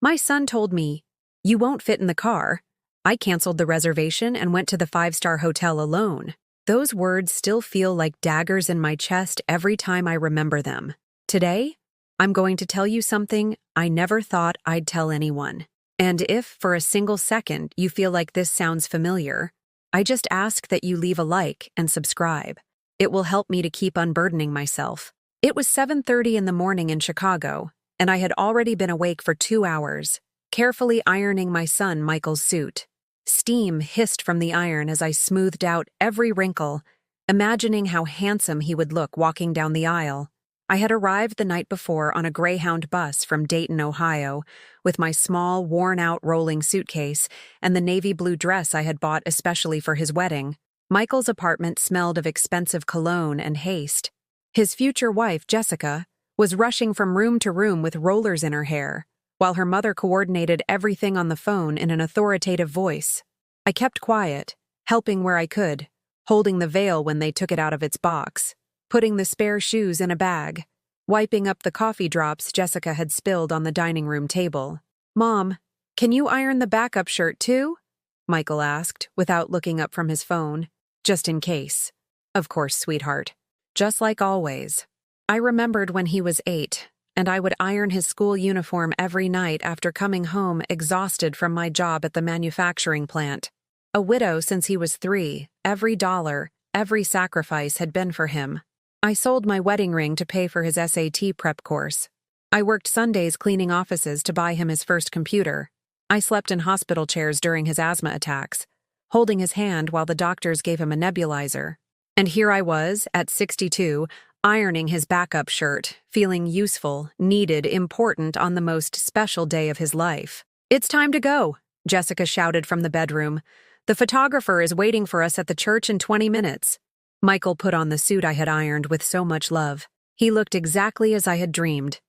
My son told me, "You won't fit in the car." I canceled the reservation and went to the five-star hotel alone. Those words still feel like daggers in my chest every time I remember them. Today, I'm going to tell you something I never thought I'd tell anyone. And if, for a single second, you feel like this sounds familiar, I just ask that you leave a like and subscribe. It will help me to keep unburdening myself. It was 7:30 in the morning in Chicago, and I had already been awake for 2 hours, carefully ironing my son Michael's suit. Steam hissed from the iron as I smoothed out every wrinkle, imagining how handsome he would look walking down the aisle. I had arrived the night before on a Greyhound bus from Dayton, Ohio, with my small, worn-out rolling suitcase and the navy blue dress I had bought especially for his wedding. Michael's apartment smelled of expensive cologne and haste. His future wife, Jessica, was rushing from room to room with rollers in her hair, while her mother coordinated everything on the phone in an authoritative voice. I kept quiet, helping where I could, holding the veil when they took it out of its box, putting the spare shoes in a bag, wiping up the coffee drops Jessica had spilled on the dining room table. "Mom, can you iron the backup shirt too?" Michael asked, without looking up from his phone. "Just in case." "Of course, sweetheart." Just like always. I remembered when he was 8, and I would iron his school uniform every night after coming home exhausted from my job at the manufacturing plant. A widow since he was 3, every dollar, every sacrifice had been for him. I sold my wedding ring to pay for his SAT prep course. I worked Sundays cleaning offices to buy him his first computer. I slept in hospital chairs during his asthma attacks, holding his hand while the doctors gave him a nebulizer. And here I was, at 62, ironing his backup shirt, feeling useful, needed, important on the most special day of his life. "It's time to go," Jessica shouted from the bedroom. "The photographer is waiting for us at the church in 20 minutes. Michael put on the suit I had ironed with so much love. He looked exactly as I had dreamed.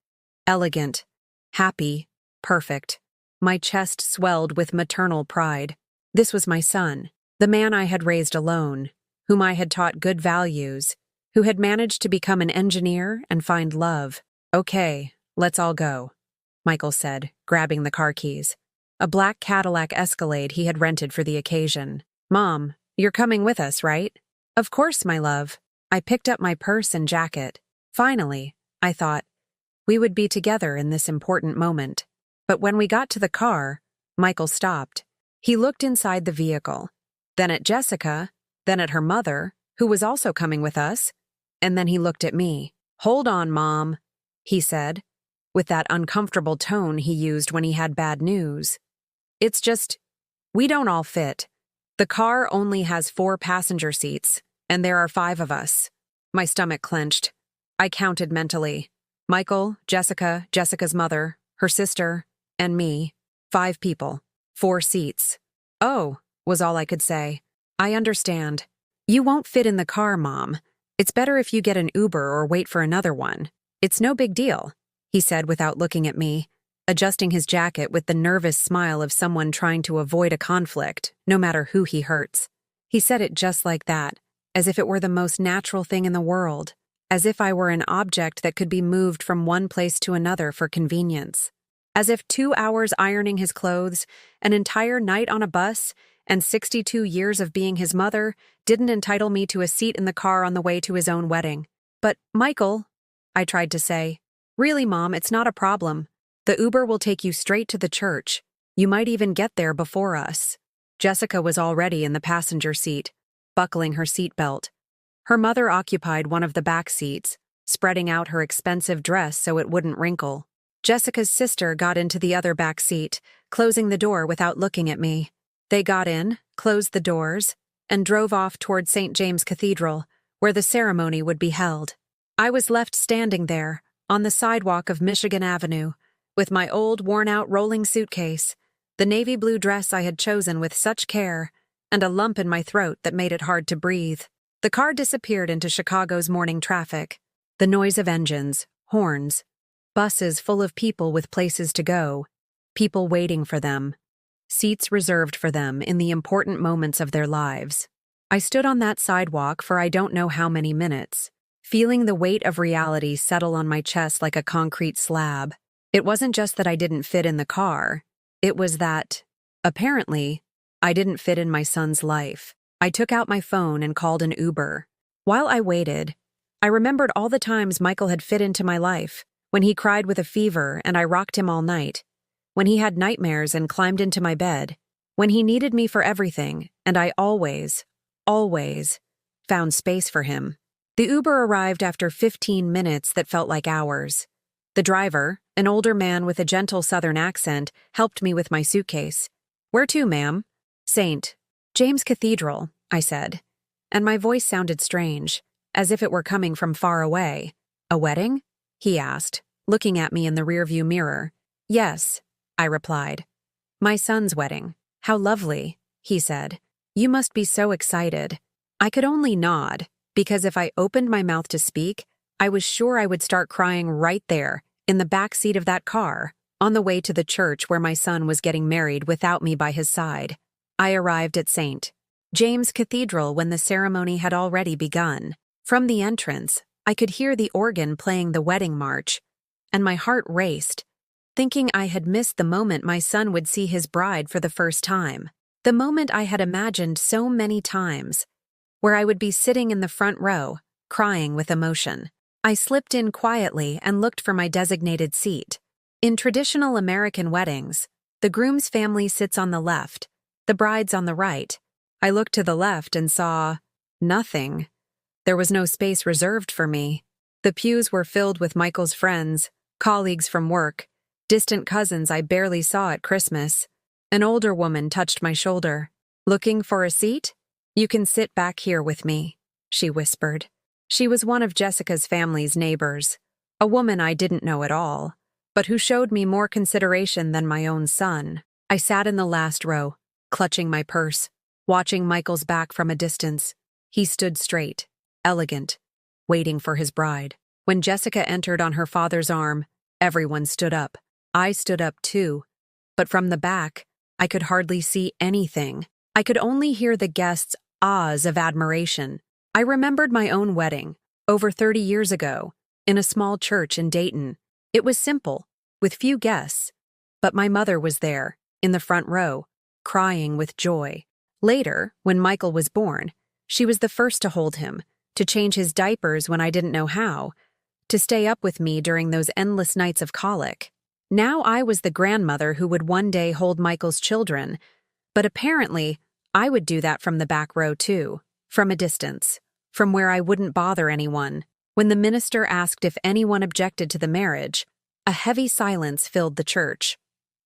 Elegant, happy, perfect. My chest swelled with maternal pride. This was my son, the man I had raised alone, whom I had taught good values, who had managed to become an engineer and find love. "Okay, let's all go," Michael said, grabbing the car keys. A black Cadillac Escalade he had rented for the occasion. "Mom, you're coming with us, right?" "Of course, my love." I picked up my purse and jacket. Finally, I thought, we would be together in this important moment. But when we got to the car, Michael stopped. He looked inside the vehicle, then at Jessica, then at her mother, who was also coming with us, and then he looked at me. "Hold on, Mom," he said, with that uncomfortable tone he used when he had bad news. "It's just, we don't all fit. The car only has 4 passenger seats, and there are 5 of us." My stomach clenched. I counted mentally. Michael, Jessica, Jessica's mother, her sister, and me. 5 people. 4 seats. "Oh," was all I could say. "I understand. You won't fit in the car, Mom. It's better if you get an Uber or wait for another one. It's no big deal," he said without looking at me, adjusting his jacket with the nervous smile of someone trying to avoid a conflict, no matter who he hurts. He said it just like that, as if it were the most natural thing in the world, as if I were an object that could be moved from one place to another for convenience. As if 2 hours ironing his clothes, an entire night on a bus, and 62 years of being his mother didn't entitle me to a seat in the car on the way to his own wedding. "But, Michael," I tried to say, "really, Mom, it's not a problem. The Uber will take you straight to the church. You might even get there before us." Jessica was already in the passenger seat, buckling her seatbelt. Her mother occupied one of the back seats, spreading out her expensive dress so it wouldn't wrinkle. Jessica's sister got into the other back seat, closing the door without looking at me. They got in, closed the doors, and drove off toward St. James Cathedral, where the ceremony would be held. I was left standing there, on the sidewalk of Michigan Avenue, with my old, worn-out rolling suitcase, the navy blue dress I had chosen with such care, and a lump in my throat that made it hard to breathe. The car disappeared into Chicago's morning traffic. The noise of engines, horns, buses full of people with places to go, people waiting for them, seats reserved for them in the important moments of their lives. I stood on that sidewalk for I don't know how many minutes, feeling the weight of reality settle on my chest like a concrete slab. It wasn't just that I didn't fit in the car. It was that, apparently, I didn't fit in my son's life. I took out my phone and called an Uber. While I waited, I remembered all the times Michael had fit into my life, when he cried with a fever and I rocked him all night, when he had nightmares and climbed into my bed, when he needed me for everything, and I always found space for him. The Uber arrived after 15 minutes that felt like hours. The driver, an older man with a gentle southern accent, helped me with my suitcase. "Where to, ma'am?" "St. James Cathedral," I said, and my voice sounded strange, as if it were coming from far away. "A wedding?" he asked, looking at me in the rearview mirror. "Yes," I replied. "My son's wedding." "How lovely," he said. "You must be so excited." I could only nod, because if I opened my mouth to speak, I was sure I would start crying right there, in the back seat of that car, on the way to the church where my son was getting married without me by his side. I arrived at St. James Cathedral when the ceremony had already begun. From the entrance, I could hear the organ playing the wedding march, and my heart raced, thinking I had missed the moment my son would see his bride for the first time. The moment I had imagined so many times, where I would be sitting in the front row, crying with emotion. I slipped in quietly and looked for my designated seat. In traditional American weddings, the groom's family sits on the left, the bride's on the right. I looked to the left and saw nothing. There was no space reserved for me. The pews were filled with Michael's friends, colleagues from work, distant cousins I barely saw at Christmas. An older woman touched my shoulder. "Looking for a seat? You can sit back here with me," she whispered. She was one of Jessica's family's neighbors, a woman I didn't know at all, but who showed me more consideration than my own son. I sat in the last row, clutching my purse, watching Michael's back from a distance. He stood straight, elegant, waiting for his bride. When Jessica entered on her father's arm, everyone stood up. I stood up too, but from the back, I could hardly see anything. I could only hear the guests' ahs of admiration. I remembered my own wedding, over 30 years ago, in a small church in Dayton. It was simple, with few guests, but my mother was there, in the front row, crying with joy. Later, when Michael was born, she was the first to hold him, to change his diapers when I didn't know how, to stay up with me during those endless nights of colic. Now I was the grandmother who would one day hold Michael's children, but apparently, I would do that from the back row too, from a distance, from where I wouldn't bother anyone. When the minister asked if anyone objected to the marriage, a heavy silence filled the church.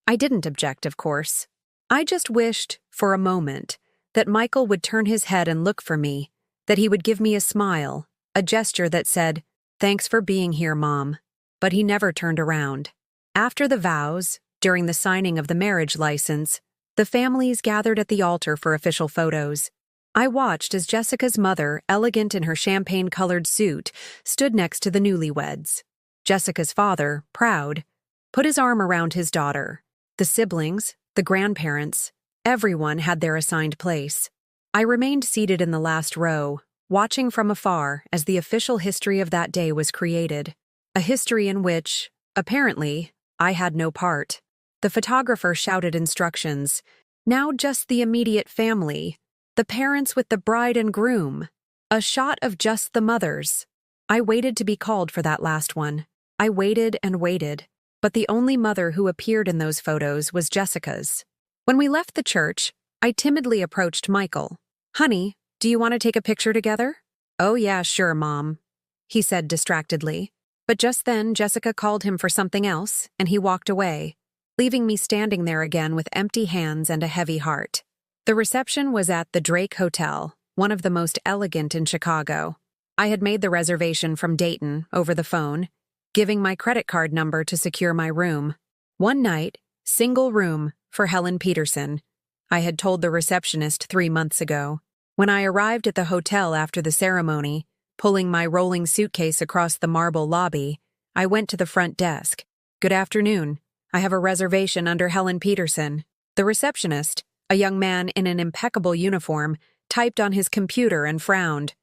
I didn't object, of course. I just wished, for a moment, that Michael would turn his head and look for me, that he would give me a smile, a gesture that said, "Thanks for being here, Mom." But he never turned around. After the vows, during the signing of the marriage license, the families gathered at the altar for official photos. I watched as Jessica's mother, elegant in her champagne-colored suit, stood next to the newlyweds. Jessica's father, proud, put his arm around his daughter. The siblings, the grandparents, everyone had their assigned place. I remained seated in the last row, watching from afar as the official history of that day was created. A history in which, apparently, I had no part. The photographer shouted instructions. Now just the immediate family, the parents with the bride and groom, a shot of just the mothers. I waited to be called for that last one. I waited and waited, but the only mother who appeared in those photos was Jessica's. When we left the church, I timidly approached Michael. "Honey, do you want to take a picture together?" "Oh yeah, sure, Mom," he said distractedly. But just then Jessica called him for something else, and he walked away, leaving me standing there again with empty hands and a heavy heart. The reception was at the Drake Hotel, one of the most elegant in Chicago. I had made the reservation from Dayton over the phone, giving my credit card number to secure my room. One night, single room, for Helen Peterson, I had told the receptionist 3 months ago. When I arrived at the hotel after the ceremony, pulling my rolling suitcase across the marble lobby, I went to the front desk. "Good afternoon. I have a reservation under Helen Peterson." The receptionist, a young man in an impeccable uniform, typed on his computer and frowned.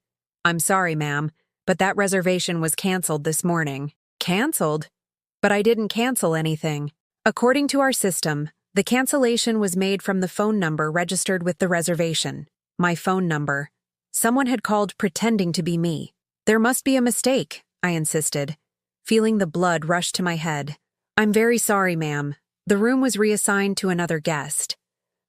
"I'm sorry, ma'am, but that reservation was canceled this morning." "Canceled?" But I didn't cancel anything. According to our system, the cancellation was made from the phone number registered with the reservation. My phone number. Someone had called pretending to be me. There must be a mistake, I insisted, feeling the blood rush to my head. I'm very sorry, ma'am. The room was reassigned to another guest.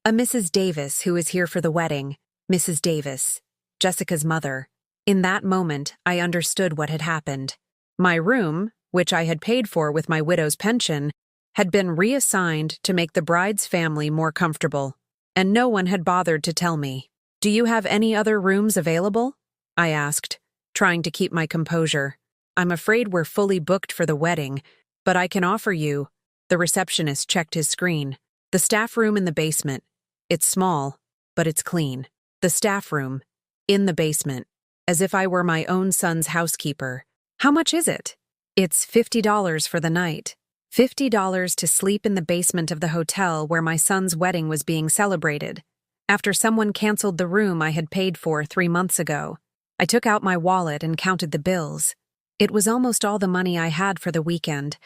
A Mrs. Davis who is here for the wedding. Mrs. Davis, Jessica's mother. In that moment, I understood what had happened. My room, which I had paid for with my widow's pension, had been reassigned to make the bride's family more comfortable, and no one had bothered to tell me. Do you have any other rooms available? I asked, trying to keep my composure. I'm afraid we're fully booked for the wedding, but I can offer you. The receptionist checked his screen. The staff room in the basement. It's small, but it's clean. The staff room. In the basement. As if I were my own son's housekeeper. How much is it? It's $50 for the night. $50 to sleep in the basement of the hotel where my son's wedding was being celebrated. After someone canceled the room I had paid for 3 months ago, I took out my wallet and counted the bills. It was almost all the money I had for the weekend,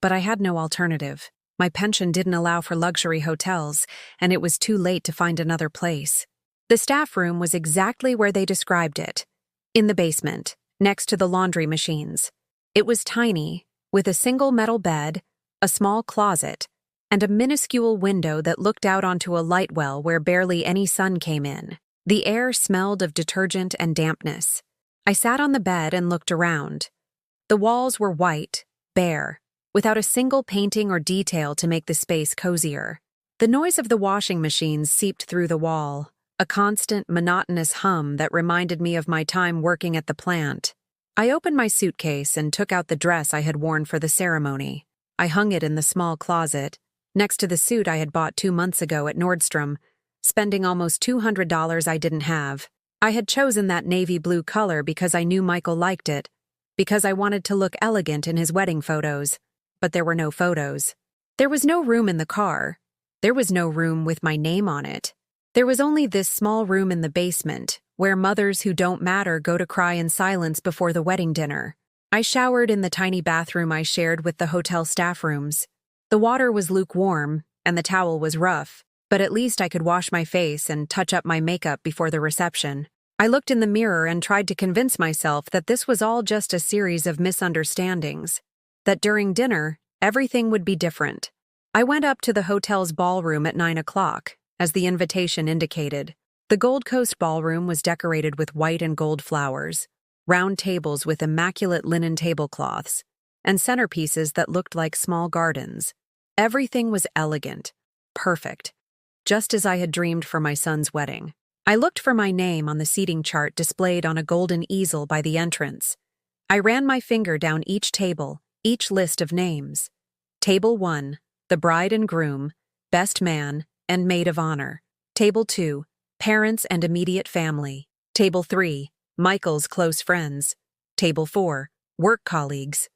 but I had no alternative. My pension didn't allow for luxury hotels, and it was too late to find another place. The staff room was exactly where they described it, in the basement, next to the laundry machines. It was tiny, with a single metal bed, a small closet, and a minuscule window that looked out onto a light well where barely any sun came in. The air smelled of detergent and dampness. I sat on the bed and looked around. The walls were white, bare, without a single painting or detail to make the space cozier. The noise of the washing machines seeped through the wall, a constant, monotonous hum that reminded me of my time working at the plant. I opened my suitcase and took out the dress I had worn for the ceremony. I hung it in the small closet, next to the suit I had bought 2 months ago at Nordstrom, spending almost $200 I didn't have. I had chosen that navy blue color because I knew Michael liked it, because I wanted to look elegant in his wedding photos. But there were no photos. There was no room in the car. There was no room with my name on it. There was only this small room in the basement, where mothers who don't matter go to cry in silence before the wedding dinner. I showered in the tiny bathroom I shared with the hotel staff rooms. The water was lukewarm, and the towel was rough, but at least I could wash my face and touch up my makeup before the reception. I looked in the mirror and tried to convince myself that this was all just a series of misunderstandings, that during dinner, everything would be different. I went up to the hotel's ballroom at 9 o'clock, as the invitation indicated. The Gold Coast ballroom was decorated with white and gold flowers, round tables with immaculate linen tablecloths, and centerpieces that looked like small gardens. Everything was elegant, perfect, just as I had dreamed for my son's wedding. I looked for my name on the seating chart displayed on a golden easel by the entrance. I ran my finger down each table, each list of names. Table 1, the bride and groom, best man, and maid of honor. Table 2, parents and immediate family. Table 3, Michael's close friends. Table 4, work colleagues.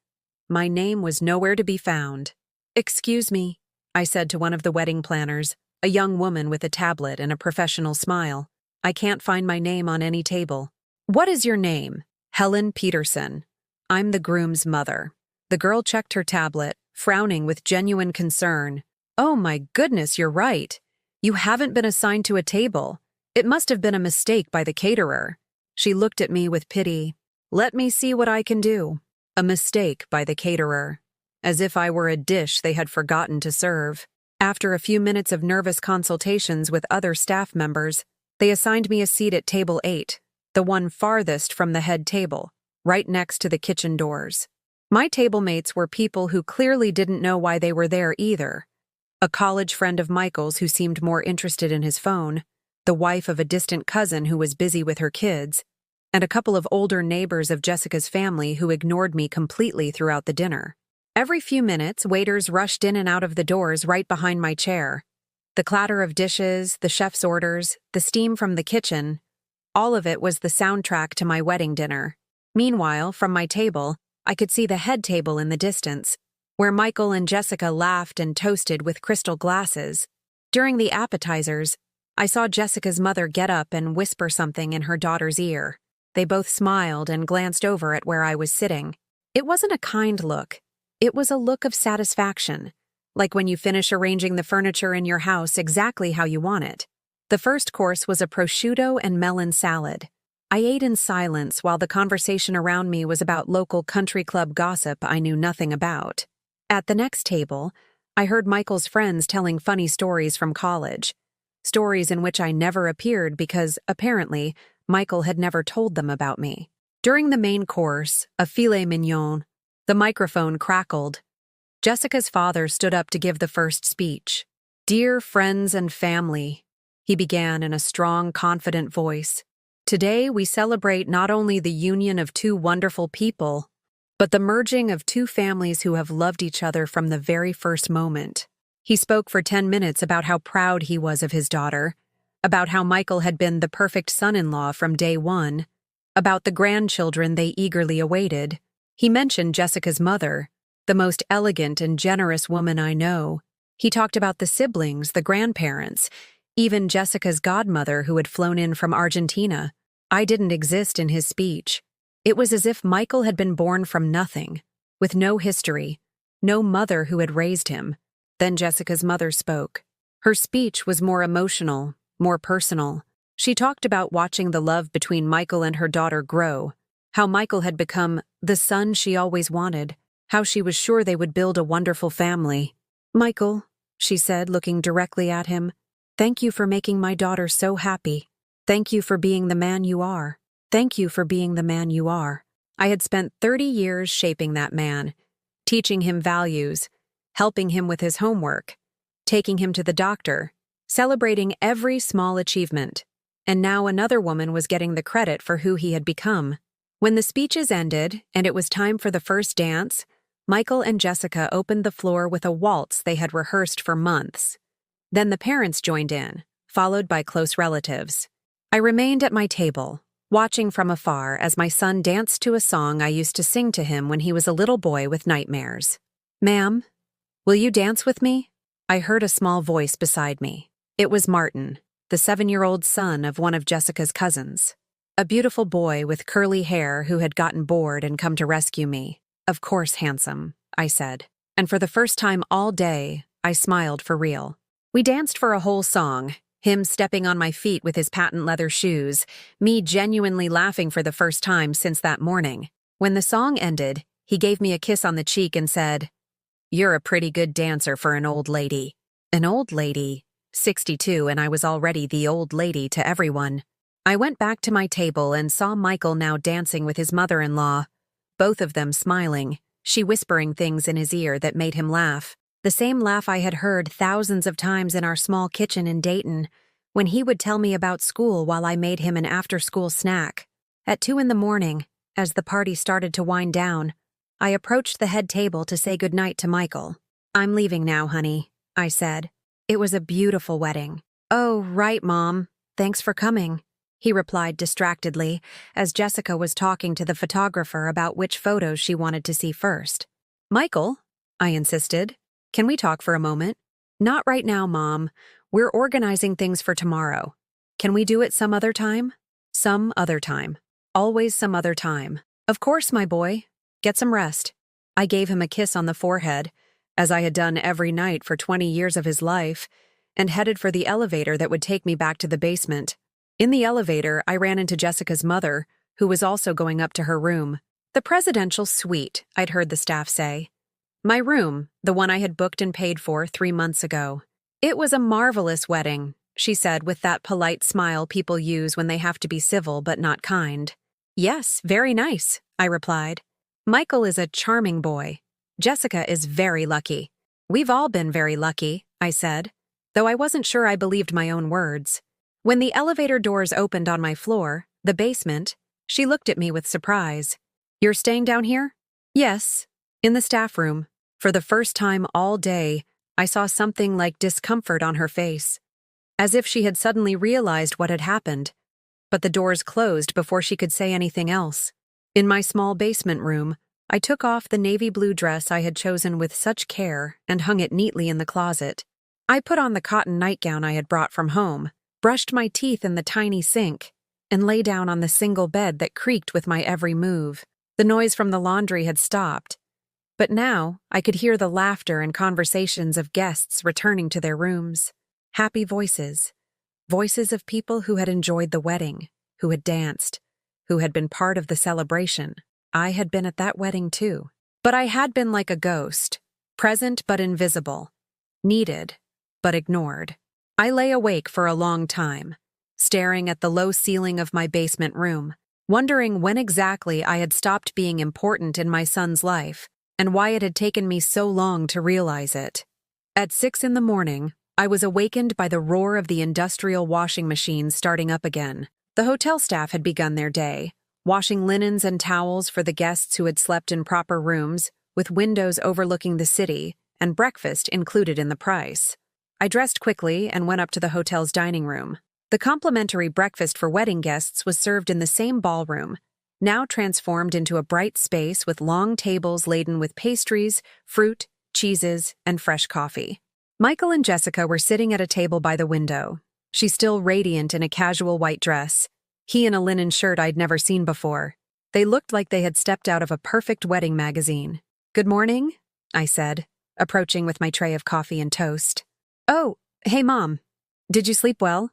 My name was nowhere to be found. "Excuse me," I said to one of the wedding planners, a young woman with a tablet and a professional smile. "I can't find my name on any table." "What is your name?" "Helen Peterson. I'm the groom's mother." The girl checked her tablet, frowning with genuine concern. "Oh my goodness, you're right. You haven't been assigned to a table. It must have been a mistake by the caterer." She looked at me with pity. "Let me see what I can do." A mistake by the caterer. As if I were a dish they had forgotten to serve. After a few minutes of nervous consultations with other staff members, they assigned me a seat at table 8, the one farthest from the head table, right next to the kitchen doors. My table mates were people who clearly didn't know why they were there either. A college friend of Michael's who seemed more interested in his phone, the wife of a distant cousin who was busy with her kids, and a couple of older neighbors of Jessica's family who ignored me completely throughout the dinner. Every few minutes, waiters rushed in and out of the doors right behind my chair. The clatter of dishes, the chef's orders, the steam from the kitchen, all of it was the soundtrack to my wedding dinner. Meanwhile, from my table, I could see the head table in the distance, where Michael and Jessica laughed and toasted with crystal glasses. During the appetizers, I saw Jessica's mother get up and whisper something in her daughter's ear. They both smiled and glanced over at where I was sitting. It wasn't a kind look. It was a look of satisfaction, like when you finish arranging the furniture in your house exactly how you want it. The first course was a prosciutto and melon salad. I ate in silence while the conversation around me was about local country club gossip I knew nothing about. At the next table, I heard Michael's friends telling funny stories from college. Stories in which I never appeared because, apparently, Michael had never told them about me. During the main course, a filet mignon, the microphone crackled. Jessica's father stood up to give the first speech. "Dear friends and family," he began in a strong, confident voice. "Today we celebrate not only the union of two wonderful people, but the merging of two families who have loved each other from the very first moment." He spoke for 10 minutes about how proud he was of his daughter, about how Michael had been the perfect son-in-law from day one, about the grandchildren they eagerly awaited. He mentioned Jessica's mother, the most elegant and generous woman I know. He talked about the siblings, the grandparents, even Jessica's godmother who had flown in from Argentina. I didn't exist in his speech. It was as if Michael had been born from nothing, with no history, no mother who had raised him. Then Jessica's mother spoke. Her speech was more emotional, more personal. She talked about watching the love between Michael and her daughter grow, how Michael had become the son she always wanted, how she was sure they would build a wonderful family. "Michael," she said, looking directly at him, "thank you for making my daughter so happy. Thank you for being the man you are. Thank you for being the man you are." I had spent 30 years shaping that man, teaching him values, helping him with his homework, taking him to the doctor, celebrating every small achievement. And now another woman was getting the credit for who he had become. When the speeches ended and it was time for the first dance, Michael and Jessica opened the floor with a waltz they had rehearsed for months. Then the parents joined in, followed by close relatives. I remained at my table, watching from afar as my son danced to a song I used to sing to him when he was a little boy with nightmares. "Ma'am, will you dance with me?" I heard a small voice beside me. It was Martin, the 7-year-old son of one of Jessica's cousins. A beautiful boy with curly hair who had gotten bored and come to rescue me. "Of course, handsome," I said. And for the first time all day, I smiled for real. We danced for a whole song, him stepping on my feet with his patent leather shoes, me genuinely laughing for the first time since that morning. When the song ended, he gave me a kiss on the cheek and said, "You're a pretty good dancer for an old lady." An old lady? 62, and I was already the old lady to everyone. I went back to my table and saw Michael now dancing with his mother-in-law, both of them smiling, she whispering things in his ear that made him laugh. The same laugh I had heard thousands of times in our small kitchen in Dayton, when he would tell me about school while I made him an after-school snack. At 2 in the morning, as the party started to wind down, I approached the head table to say goodnight to Michael. "I'm leaving now, honey," I said. "It was a beautiful wedding." "Oh, right, Mom. Thanks for coming," he replied distractedly, as Jessica was talking to the photographer about which photos she wanted to see first. "Michael," I insisted, "can we talk for a moment?" "Not right now, Mom. We're organizing things for tomorrow. Can we do it some other time?" "Some other time. Always some other time." "Of course, my boy. Get some rest." I gave him a kiss on the forehead, as I had done every night for 20 years of his life, and headed for the elevator that would take me back to the basement. In the elevator, I ran into Jessica's mother, who was also going up to her room. "The presidential suite," I'd heard the staff say. My room, the one I had booked and paid for 3 months ago. "It was a marvelous wedding," she said with that polite smile people use when they have to be civil but not kind. "Yes, very nice," I replied. "Michael is a charming boy. Jessica is very lucky." "We've all been very lucky," I said, though I wasn't sure I believed my own words. When the elevator doors opened on my floor, the basement, she looked at me with surprise. "You're staying down here?" "Yes, in the staff room." For the first time all day, I saw something like discomfort on her face, as if she had suddenly realized what had happened. But the doors closed before she could say anything else. In my small basement room, I took off the navy blue dress I had chosen with such care and hung it neatly in the closet. I put on the cotton nightgown I had brought from home, brushed my teeth in the tiny sink, and lay down on the single bed that creaked with my every move. The noise from the laundry had stopped, But now I could hear the laughter and conversations of guests returning to their rooms. Happy voices. Voices of people who had enjoyed the wedding, who had danced, who had been part of the celebration. I had been at that wedding too. But I had been like a ghost, present but invisible, needed but ignored. I lay awake for a long time, staring at the low ceiling of my basement room, wondering when exactly I had stopped being important in my son's life and why it had taken me so long to realize it. At 6 in the morning, I was awakened by the roar of the industrial washing machine starting up again. The hotel staff had begun their day, washing linens and towels for the guests who had slept in proper rooms, with windows overlooking the city, and breakfast included in the price. I dressed quickly and went up to the hotel's dining room. The complimentary breakfast for wedding guests was served in the same ballroom, now transformed into a bright space with long tables laden with pastries, fruit, cheeses, and fresh coffee. Michael and Jessica were sitting at a table by the window, she still radiant in a casual white dress, he in a linen shirt I'd never seen before. They looked like they had stepped out of a perfect wedding magazine. "Good morning," I said, approaching with my tray of coffee and toast. "Oh, hey Mom. Did you sleep well?"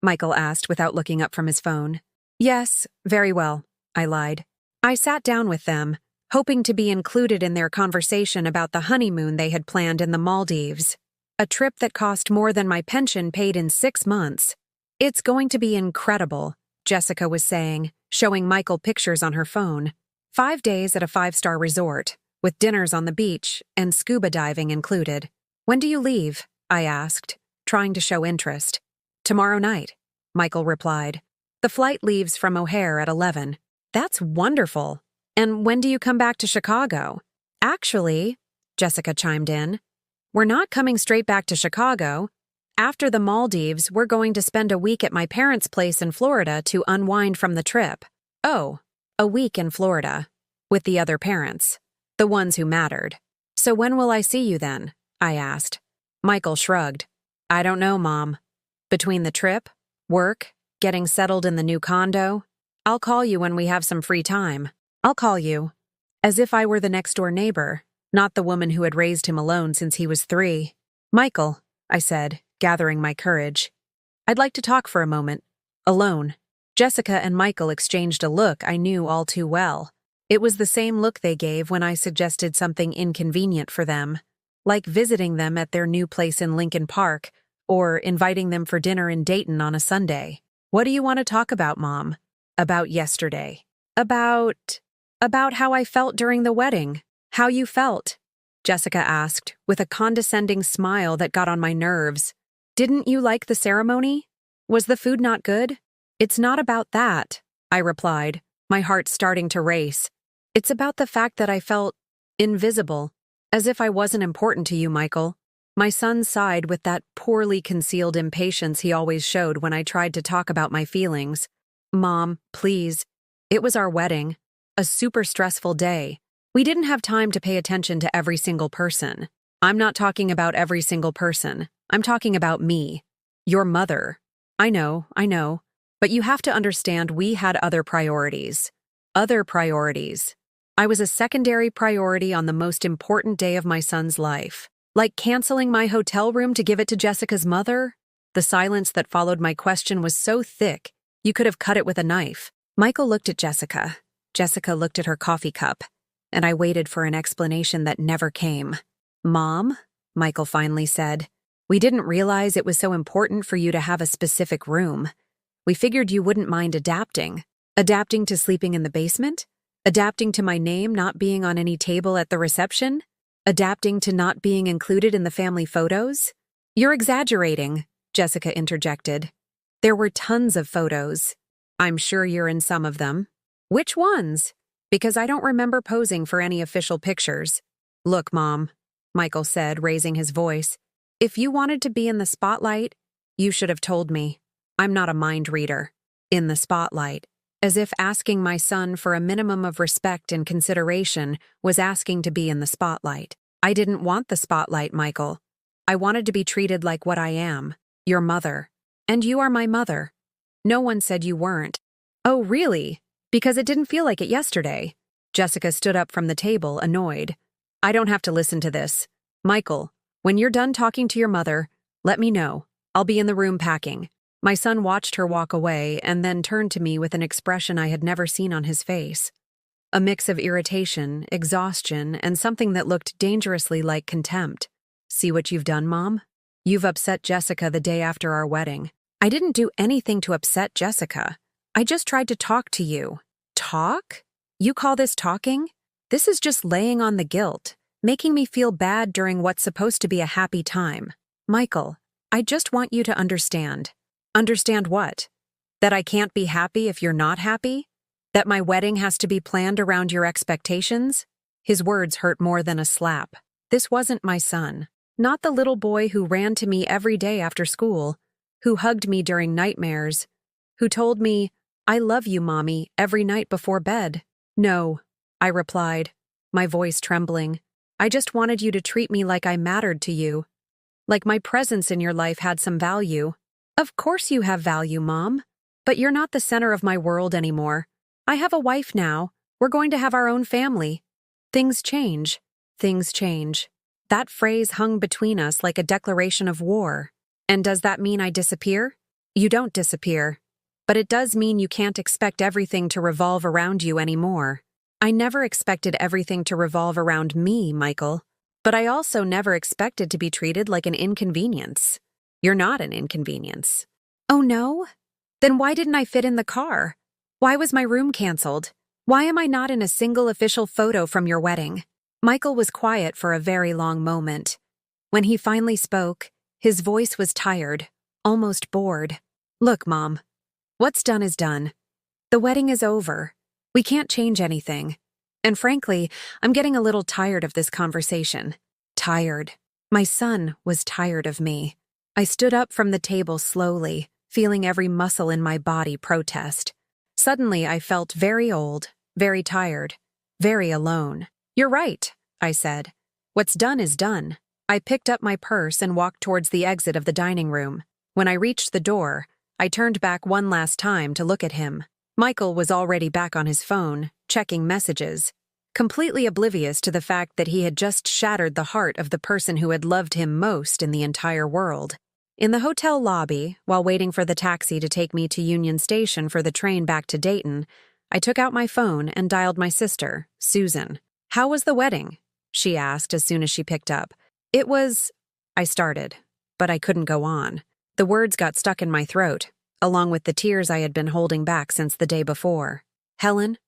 Michael asked without looking up from his phone. "Yes, very well," I lied. I sat down with them, hoping to be included in their conversation about the honeymoon they had planned in the Maldives. A trip that cost more than my pension paid in 6 months. "It's going to be incredible," Jessica was saying, showing Michael pictures on her phone. 5 days at a 5-star resort, with dinners on the beach and scuba diving included. "When do you leave?" I asked, trying to show interest. "Tomorrow night," Michael replied. "The flight leaves from O'Hare at 11. "That's wonderful. And when do you come back to Chicago?" "Actually," Jessica chimed in, "we're not coming straight back to Chicago. After the Maldives, we're going to spend a week at my parents' place in Florida to unwind from the trip." "Oh, a week in Florida. With the other parents. The ones who mattered. So when will I see you then?" I asked. Michael shrugged. "I don't know, Mom. Between the trip, work, getting settled in the new condo, I'll call you when we have some free time. I'll call you." As if I were the next-door neighbor, not the woman who had raised him alone since he was 3. "Michael," I said, gathering my courage, "I'd like to talk for a moment. Alone." Jessica and Michael exchanged a look I knew all too well. It was the same look they gave when I suggested something inconvenient for them, like visiting them at their new place in Lincoln Park, or inviting them for dinner in Dayton on a Sunday. "What do you want to talk about, Mom?" "About yesterday." About how I felt during the wedding." "How you felt?" Jessica asked, with a condescending smile that got on my nerves. "Didn't you like the ceremony? Was the food not good?" "It's not about that," I replied, my heart starting to race. "It's about the fact that I felt invisible, as if I wasn't important to you, Michael." My son sighed with that poorly concealed impatience he always showed when I tried to talk about my feelings. "Mom, please. It was our wedding. A super stressful day. We didn't have time to pay attention to every single person. I'm not talking about every single person. I'm talking about me. Your mother. I know. But you have to understand we had other priorities. Other priorities. I was a secondary priority on the most important day of my son's life. Like canceling my hotel room to give it to Jessica's mother?" The silence that followed my question was so thick, you could have cut it with a knife. Michael looked at Jessica. Jessica looked at her coffee cup, and I waited for an explanation that never came. "Mom," Michael finally said, "we didn't realize it was so important for you to have a specific room. We figured you wouldn't mind adapting. Adapting to sleeping in the basement? Adapting to my name not being on any table at the reception? Adapting to not being included in the family photos?" "You're exaggerating," Jessica interjected. "There were tons of photos. I'm sure you're in some of them." "Which ones?" "Because I don't remember posing for any official pictures." "Look, Mom," Michael said, raising his voice, "if you wanted to be in the spotlight, you should have told me. I'm not a mind reader." In the spotlight. As if asking my son for a minimum of respect and consideration was asking to be in the spotlight. I didn't want the spotlight, Michael. I wanted to be treated like what I am, your mother. And you are my mother. No one said you weren't. "Oh, really? Because it didn't feel like it yesterday." Jessica stood up from the table, annoyed. I don't have to listen to this. Michael, when you're done talking to your mother, let me know. I'll be in the room packing. My son watched her walk away and then turned to me with an expression I had never seen on his face. A mix of irritation, exhaustion, and something that looked dangerously like contempt. See what you've done, Mom? You've upset Jessica the day after our wedding. I didn't do anything to upset Jessica. I just tried to talk to you. Talk? You call this talking? This is just laying on the guilt, making me feel bad during what's supposed to be a happy time. Michael, I just want you to understand. Understand what? That I can't be happy if you're not happy? That my wedding has to be planned around your expectations? His words hurt more than a slap. This wasn't my son. Not the little boy who ran to me every day after school, who hugged me during nightmares, who told me, "I love you, Mommy," every night before bed. No, I replied, my voice trembling. I just wanted you to treat me like I mattered to you. Like my presence in your life had some value. Of course you have value, Mom. But you're not the center of my world anymore. I have a wife now. We're going to have our own family. Things change. Things change. That phrase hung between us like a declaration of war. And does that mean I disappear? You don't disappear. But it does mean you can't expect everything to revolve around you anymore. I never expected everything to revolve around me, Michael. But I also never expected to be treated like an inconvenience. You're not an inconvenience. Oh no? Then why didn't I fit in the car? Why was my room canceled? Why am I not in a single official photo from your wedding? Michael was quiet for a very long moment. When he finally spoke, his voice was tired, almost bored. Look, Mom. What's done is done. The wedding is over. We can't change anything. And frankly, I'm getting a little tired of this conversation. Tired. My son was tired of me. I stood up from the table slowly, feeling every muscle in my body protest. Suddenly, I felt very old, very tired, very alone. You're right, I said. What's done is done. I picked up my purse and walked towards the exit of the dining room. When I reached the door, I turned back one last time to look at him. Michael was already back on his phone, checking messages, completely oblivious to the fact that he had just shattered the heart of the person who had loved him most in the entire world. In the hotel lobby, while waiting for the taxi to take me to Union Station for the train back to Dayton, I took out my phone and dialed my sister, Susan. How was the wedding? She asked as soon as she picked up. It was... I started, but I couldn't go on. The words got stuck in my throat, along with the tears I had been holding back since the day before. Helen?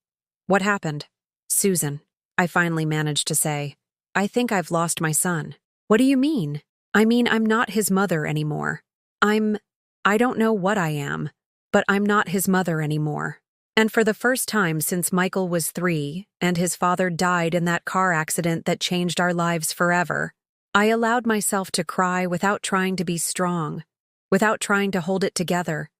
What happened? Susan, I finally managed to say. I think I've lost my son. What do you mean? I mean, I'm not his mother anymore. I don't know what I am, but I'm not his mother anymore. And for the first time since Michael was 3 and his father died in that car accident that changed our lives forever, I allowed myself to cry without trying to be strong, without trying to hold it together,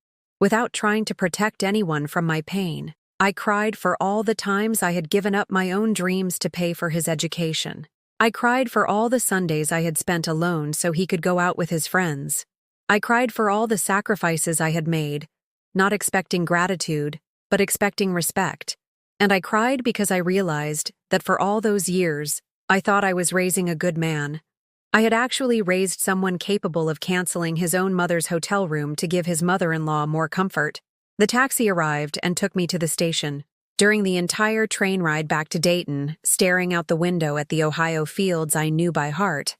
without trying to protect anyone from my pain. I cried for all the times I had given up my own dreams to pay for his education. I cried for all the Sundays I had spent alone so he could go out with his friends. I cried for all the sacrifices I had made, not expecting gratitude, but expecting respect. And I cried because I realized that for all those years, I thought I was raising a good man. I had actually raised someone capable of canceling his own mother's hotel room to give his mother-in-law more comfort. The taxi arrived and took me to the station. During the entire train ride back to Dayton, staring out the window at the Ohio fields I knew by heart,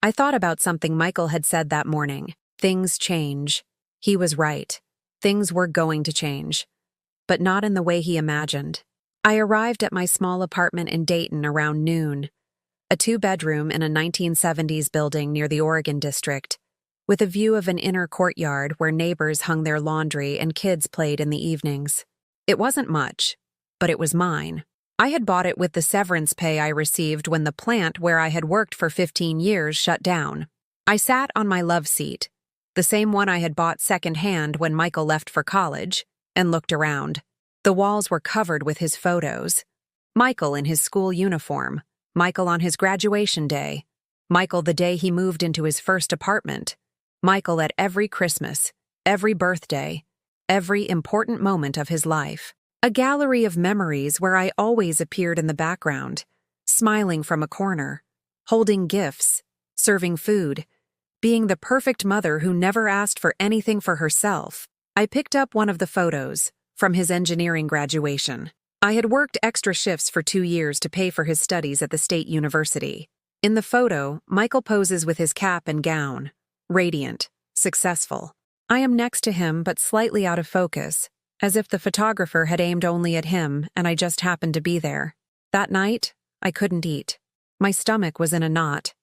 I thought about something Michael had said that morning. Things change. He was right. Things were going to change. But not in the way he imagined. I arrived at my small apartment in Dayton around noon, a 2-bedroom in a 1970s building near the Oregon District, with a view of an inner courtyard where neighbors hung their laundry and kids played in the evenings. It wasn't much, but it was mine. I had bought it with the severance pay I received when the plant where I had worked for 15 years shut down. I sat on my love seat, the same one I had bought secondhand when Michael left for college, and looked around. The walls were covered with his photos. Michael in his school uniform, Michael on his graduation day, Michael the day he moved into his first apartment, Michael at every Christmas, every birthday, every important moment of his life. A gallery of memories where I always appeared in the background, smiling from a corner, holding gifts, serving food, being the perfect mother who never asked for anything for herself. I picked up one of the photos from his engineering graduation. I had worked extra shifts for 2 years to pay for his studies at the state university. In the photo, Michael poses with his cap and gown, radiant, successful. I am next to him but slightly out of focus, as if the photographer had aimed only at him and I just happened to be there. That night, I couldn't eat. My stomach was in a knot.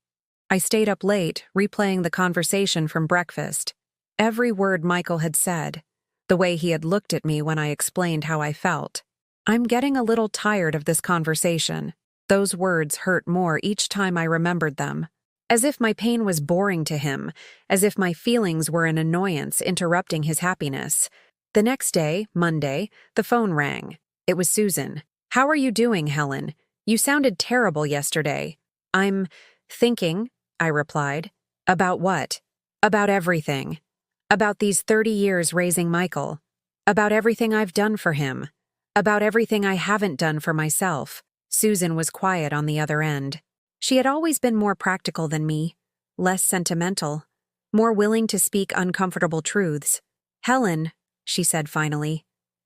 I stayed up late, replaying the conversation from breakfast. Every word Michael had said, the way he had looked at me when I explained how I felt. I'm getting a little tired of this conversation. Those words hurt more each time I remembered them. As if my pain was boring to him, as if my feelings were an annoyance interrupting his happiness. The next day, Monday, the phone rang. It was Susan. "How are you doing, Helen? You sounded terrible yesterday." "I'm thinking," I replied. "About what?" "About everything. About these 30 years raising Michael. About everything I've done for him. About everything I haven't done for myself." Susan was quiet on the other end. She had always been more practical than me, less sentimental, more willing to speak uncomfortable truths. "Helen," she said finally,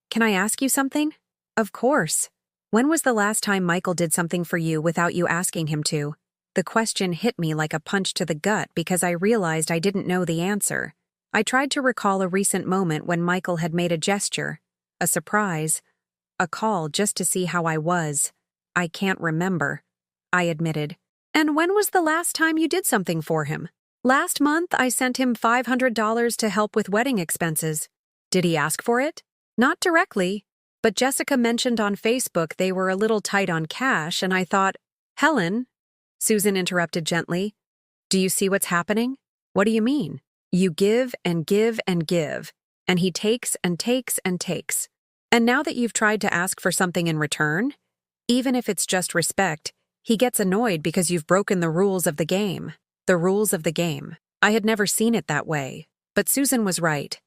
"can I ask you something?" "Of course." "When was the last time Michael did something for you without you asking him to?" The question hit me like a punch to the gut because I realized I didn't know the answer. I tried to recall a recent moment when Michael had made a gesture, a surprise, a call just to see how I was. "I can't remember," I admitted. "And when was the last time you did something for him?" "Last month, I sent him $500 to help with wedding expenses." "Did he ask for it?" "Not directly, but Jessica mentioned on Facebook they were a little tight on cash, and I thought." "Helen," Susan interrupted gently, "do you see what's happening?" "What do you mean?" "You give and give and give, and he takes and takes and takes. And now that you've tried to ask for something in return, even if it's just respect, he gets annoyed because you've broken the rules of the game." The rules of the game. I had never seen it that way, but Susan was right.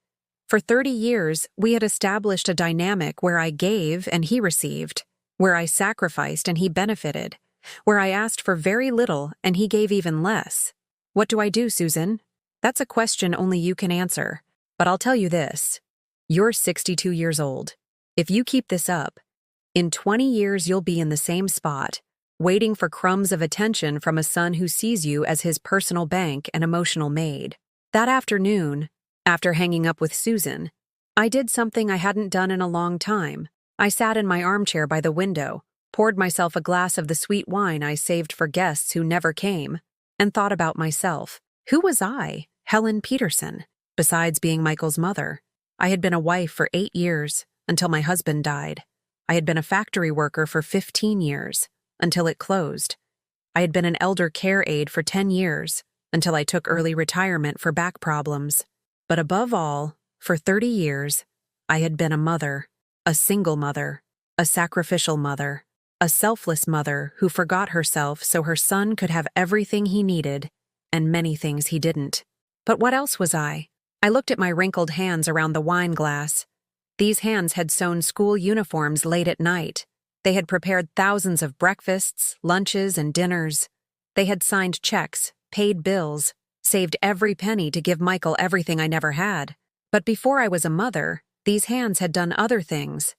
For 30 years, we had established a dynamic where I gave and he received, where I sacrificed and he benefited, where I asked for very little and he gave even less. What do I do, Susan? That's a question only you can answer. But I'll tell you this. You're 62 years old. If you keep this up, in 20 years you'll be in the same spot, waiting for crumbs of attention from a son who sees you as his personal bank and emotional maid. That afternoon, after hanging up with Susan, I did something I hadn't done in a long time. I sat in my armchair by the window, poured myself a glass of the sweet wine I saved for guests who never came, and thought about myself. Who was I, Helen Peterson, besides being Michael's mother? I had been a wife for 8 years, until my husband died. I had been a factory worker for 15 years, until it closed. I had been an elder care aide for 10 years, until I took early retirement for back problems. But above all, for 30 years, I had been a mother, a single mother, a sacrificial mother, a selfless mother who forgot herself so her son could have everything he needed, and many things he didn't. But what else was I? I looked at my wrinkled hands around the wine glass. These hands had sewn school uniforms late at night. They had prepared thousands of breakfasts, lunches, and dinners. They had signed checks, paid bills, saved every penny to give Michael everything I never had. But before I was a mother, these hands had done other things.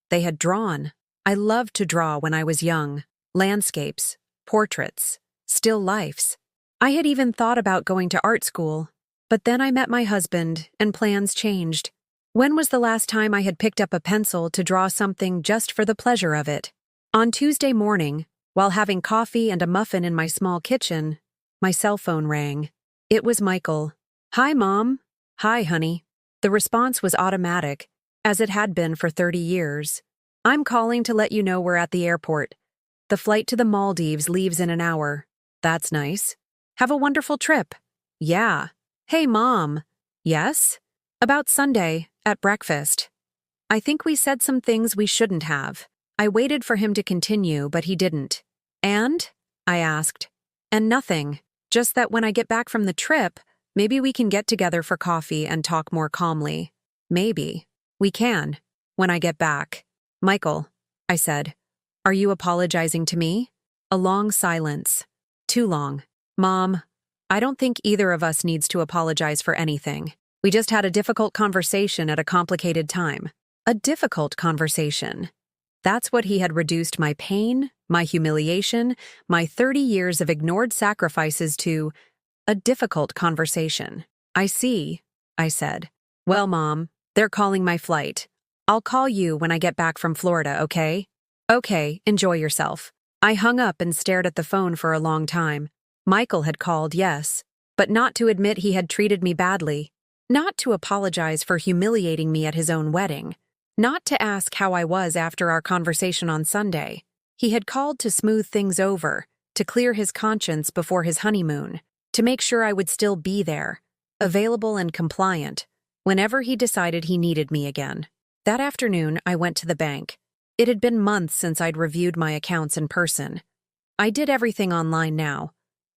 They had drawn. I loved to draw when I was young. Landscapes, portraits, still lifes. I had even thought about going to art school. But then I met my husband, and plans changed. When was the last time I had picked up a pencil to draw something just for the pleasure of it? On Tuesday morning, while having coffee and a muffin in my small kitchen, my cell phone rang. It was Michael. "Hi, Mom." "Hi, honey." The response was automatic, as it had been for 30 years. "I'm calling to let you know we're at the airport. The flight to the Maldives leaves in an hour." "That's nice." "Have a wonderful trip." "Yeah." "Hey, Mom." "Yes?" "About Sunday, at breakfast. I think we said some things we shouldn't have." I waited for him to continue, but he didn't. "And?" I asked. "And nothing. Just that when I get back from the trip, maybe we can get together for coffee and talk more calmly." "Maybe. We can. When I get back." "Michael," I said, "are you apologizing to me?" A long silence. Too long. Mom, I don't think either of us needs to apologize for anything. We just had a difficult conversation at a complicated time. A difficult conversation. That's what he had reduced my pain, my humiliation, my 30 years of ignored sacrifices to. A difficult conversation. I see, I said. Well, Mom, they're calling my flight. I'll call you when I get back from Florida, okay? Okay, enjoy yourself. I hung up and stared at the phone for a long time. Michael had called, yes, but not to admit he had treated me badly. Not to apologize for humiliating me at his own wedding. Not to ask how I was after our conversation on Sunday. He had called to smooth things over, to clear his conscience before his honeymoon, to make sure I would still be there, available and compliant, whenever he decided he needed me again. That afternoon, I went to the bank. It had been months since I'd reviewed my accounts in person. I did everything online now,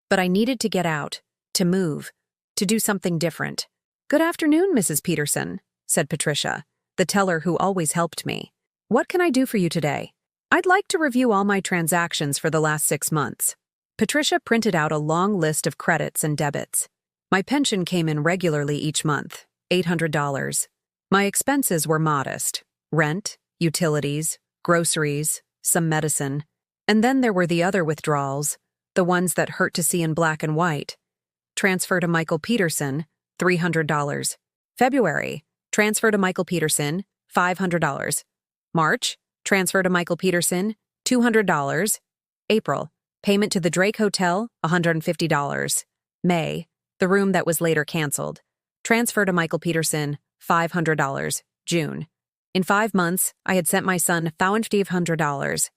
but I needed to get out, to move, to do something different. Good afternoon, Mrs. Peterson, said Patricia, the teller who always helped me. What can I do for you today? I'd like to review all my transactions for the last 6 months. Patricia printed out a long list of credits and debits. My pension came in regularly each month, $800. My expenses were modest: rent, utilities, groceries, some medicine. And then there were the other withdrawals, the ones that hurt to see in black and white. Transfer to Michael Peterson, $300. February, transfer to Michael Peterson, $500. March, transfer to Michael Peterson, $200. April, payment to the Drake Hotel, $150. May, the room that was later canceled. Transfer to Michael Peterson, $500. June. In 5 months, I had sent my son $1,500,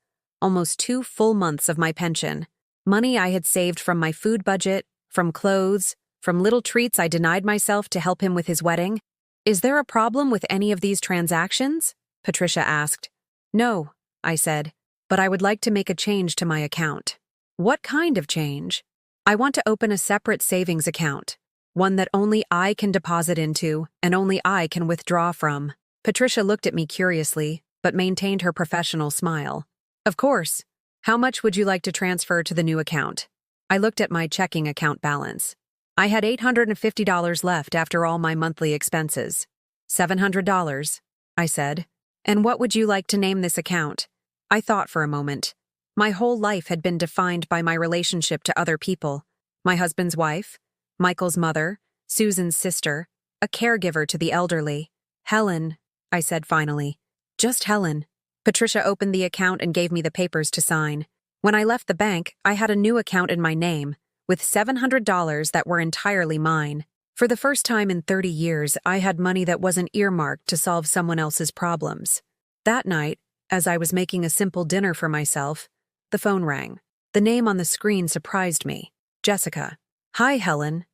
almost 2 full months of my pension. Money I had saved from my food budget, from clothes, from little treats I denied myself to help him with his wedding. Is there a problem with any of these transactions? Patricia asked. No, I said, but I would like to make a change to my account. What kind of change? I want to open a separate savings account, one that only I can deposit into and only I can withdraw from. Patricia looked at me curiously, but maintained her professional smile. Of course. How much would you like to transfer to the new account? I looked at my checking account balance. I had $850 left after all my monthly expenses. $700, I said. And what would you like to name this account? I thought for a moment. My whole life had been defined by my relationship to other people. My husband's wife, Michael's mother, Susan's sister, a caregiver to the elderly. Helen, I said finally. Just Helen. Patricia opened the account and gave me the papers to sign. When I left the bank, I had a new account in my name, with $700 that were entirely mine. For the first time in 30 years, I had money that wasn't earmarked to solve someone else's problems. That night, as I was making a simple dinner for myself, the phone rang. The name on the screen surprised me. Jessica. Hi, Helen,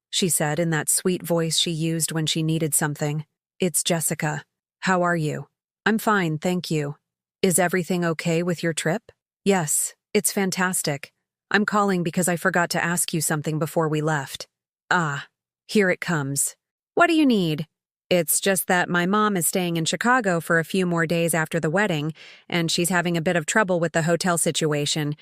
she said in that sweet voice she used when she needed something. It's Jessica. How are you? I'm fine, thank you. Is everything okay with your trip? Yes, it's fantastic. I'm calling because I forgot to ask you something before we left. Ah, here it comes. What do you need? It's just that my mom is staying in Chicago for a few more days after the wedding, and she's having a bit of trouble with the hotel situation.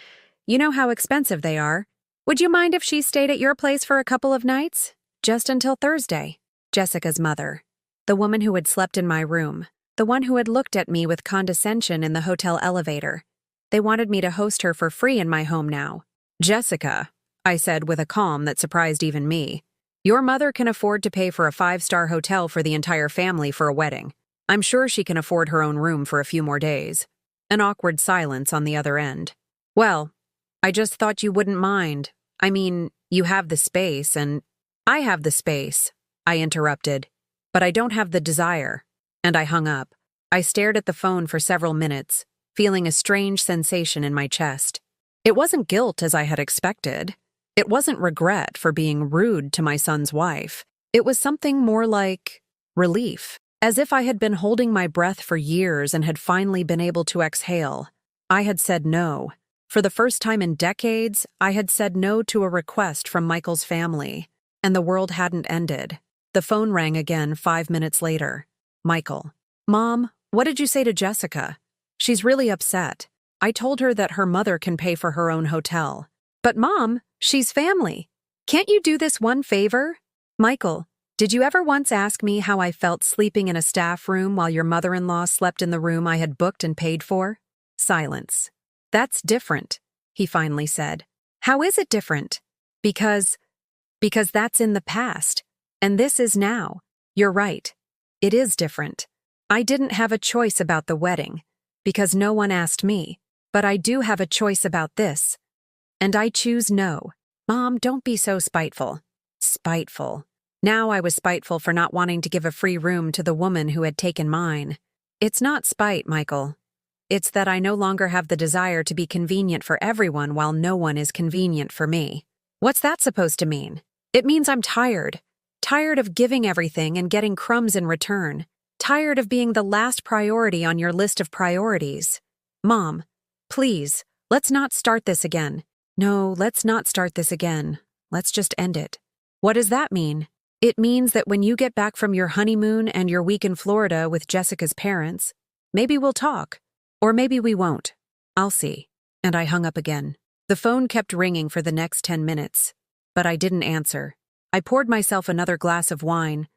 You know how expensive they are. Would you mind if she stayed at your place for a couple of nights? Just until Thursday. Jessica's mother. The woman who had slept in my room. The one who had looked at me with condescension in the hotel elevator. They wanted me to host her for free in my home now. Jessica, I said with a calm that surprised even me. Your mother can afford to pay for a 5-star hotel for the entire family for a wedding. I'm sure she can afford her own room for a few more days. An awkward silence on the other end. Well, I just thought you wouldn't mind. I mean, you have the space and... I have the space, I interrupted. But I don't have the desire. And I hung up. I stared at the phone for several minutes, feeling a strange sensation in my chest. It wasn't guilt as I had expected. It wasn't regret for being rude to my son's wife. It was something more like relief, as if I had been holding my breath for years and had finally been able to exhale. I had said no. For the first time in decades, I had said no to a request from Michael's family, and the world hadn't ended. The phone rang again 5 minutes later. Michael. Mom, what did you say to Jessica? She's really upset. I told her that her mother can pay for her own hotel. But Mom, she's family. Can't you do this one favor? Michael, did you ever once ask me how I felt sleeping in a staff room while your mother-in-law slept in the room I had booked and paid for? Silence. That's different, he finally said. How is it different? Because that's in the past, and this is now. You're right. It is different. I didn't have a choice about the wedding, because no one asked me, but I do have a choice about this. And I choose no. Mom, don't be so spiteful. Spiteful. Now I was spiteful for not wanting to give a free room to the woman who had taken mine. It's not spite, Michael. It's that I no longer have the desire to be convenient for everyone while no one is convenient for me. What's that supposed to mean? It means I'm tired. Tired of giving everything and getting crumbs in return. Tired of being the last priority on your list of priorities. Mom, please, let's not start this again. No, let's not start this again. Let's just end it. What does that mean? It means that when you get back from your honeymoon and your week in Florida with Jessica's parents, maybe we'll talk. Or maybe we won't. I'll see. And I hung up again. The phone kept ringing for the next 10 minutes, but I didn't answer. I poured myself another glass of wine,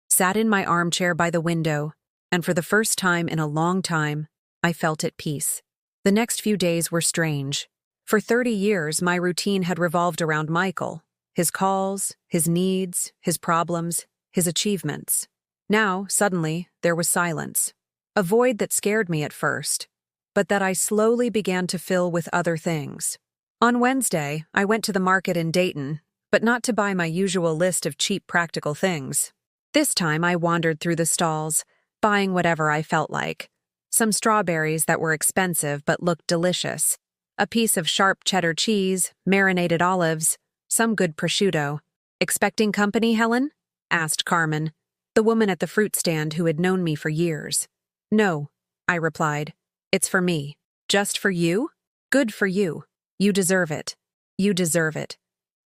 sat in my armchair by the window, and for the first time in a long time, I felt at peace. The next few days were strange. For 30 years, my routine had revolved around Michael, his calls, his needs, his problems, his achievements. Now, suddenly, there was silence. A void that scared me at first, but that I slowly began to fill with other things. On Wednesday, I went to the market in Dayton, but not to buy my usual list of cheap practical things. This time I wandered through the stalls, buying whatever I felt like. Some strawberries that were expensive but looked delicious, a piece of sharp cheddar cheese, marinated olives, some good prosciutto. Expecting company, Helen? Asked Carmen, the woman at the fruit stand who had known me for years. No, I replied. It's for me. Just for you? Good for you. You deserve it. You deserve it.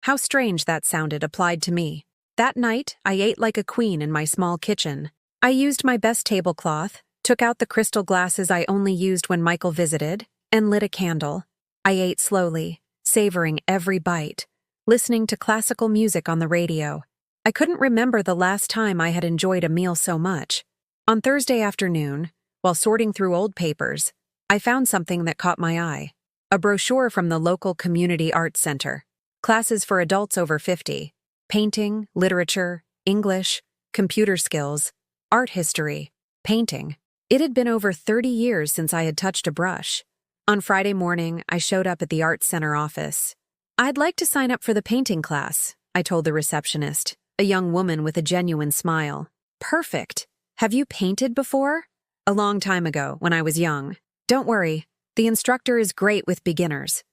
How strange that sounded applied to me. That night, I ate like a queen in my small kitchen. I used my best tablecloth, took out the crystal glasses I only used when Michael visited, and lit a candle. I ate slowly, savoring every bite, listening to classical music on the radio. I couldn't remember the last time I had enjoyed a meal so much. On Thursday afternoon, while sorting through old papers, I found something that caught my eye. A brochure from the local community arts center. Classes for adults over 50. Painting, literature, English, computer skills, art history, painting. It had been over 30 years since I had touched a brush. On Friday morning, I showed up at the arts center office. I'd like to sign up for the painting class, I told the receptionist, a young woman with a genuine smile. Perfect. Have you painted before? A long time ago, when I was young. Don't worry, the instructor is great with beginners.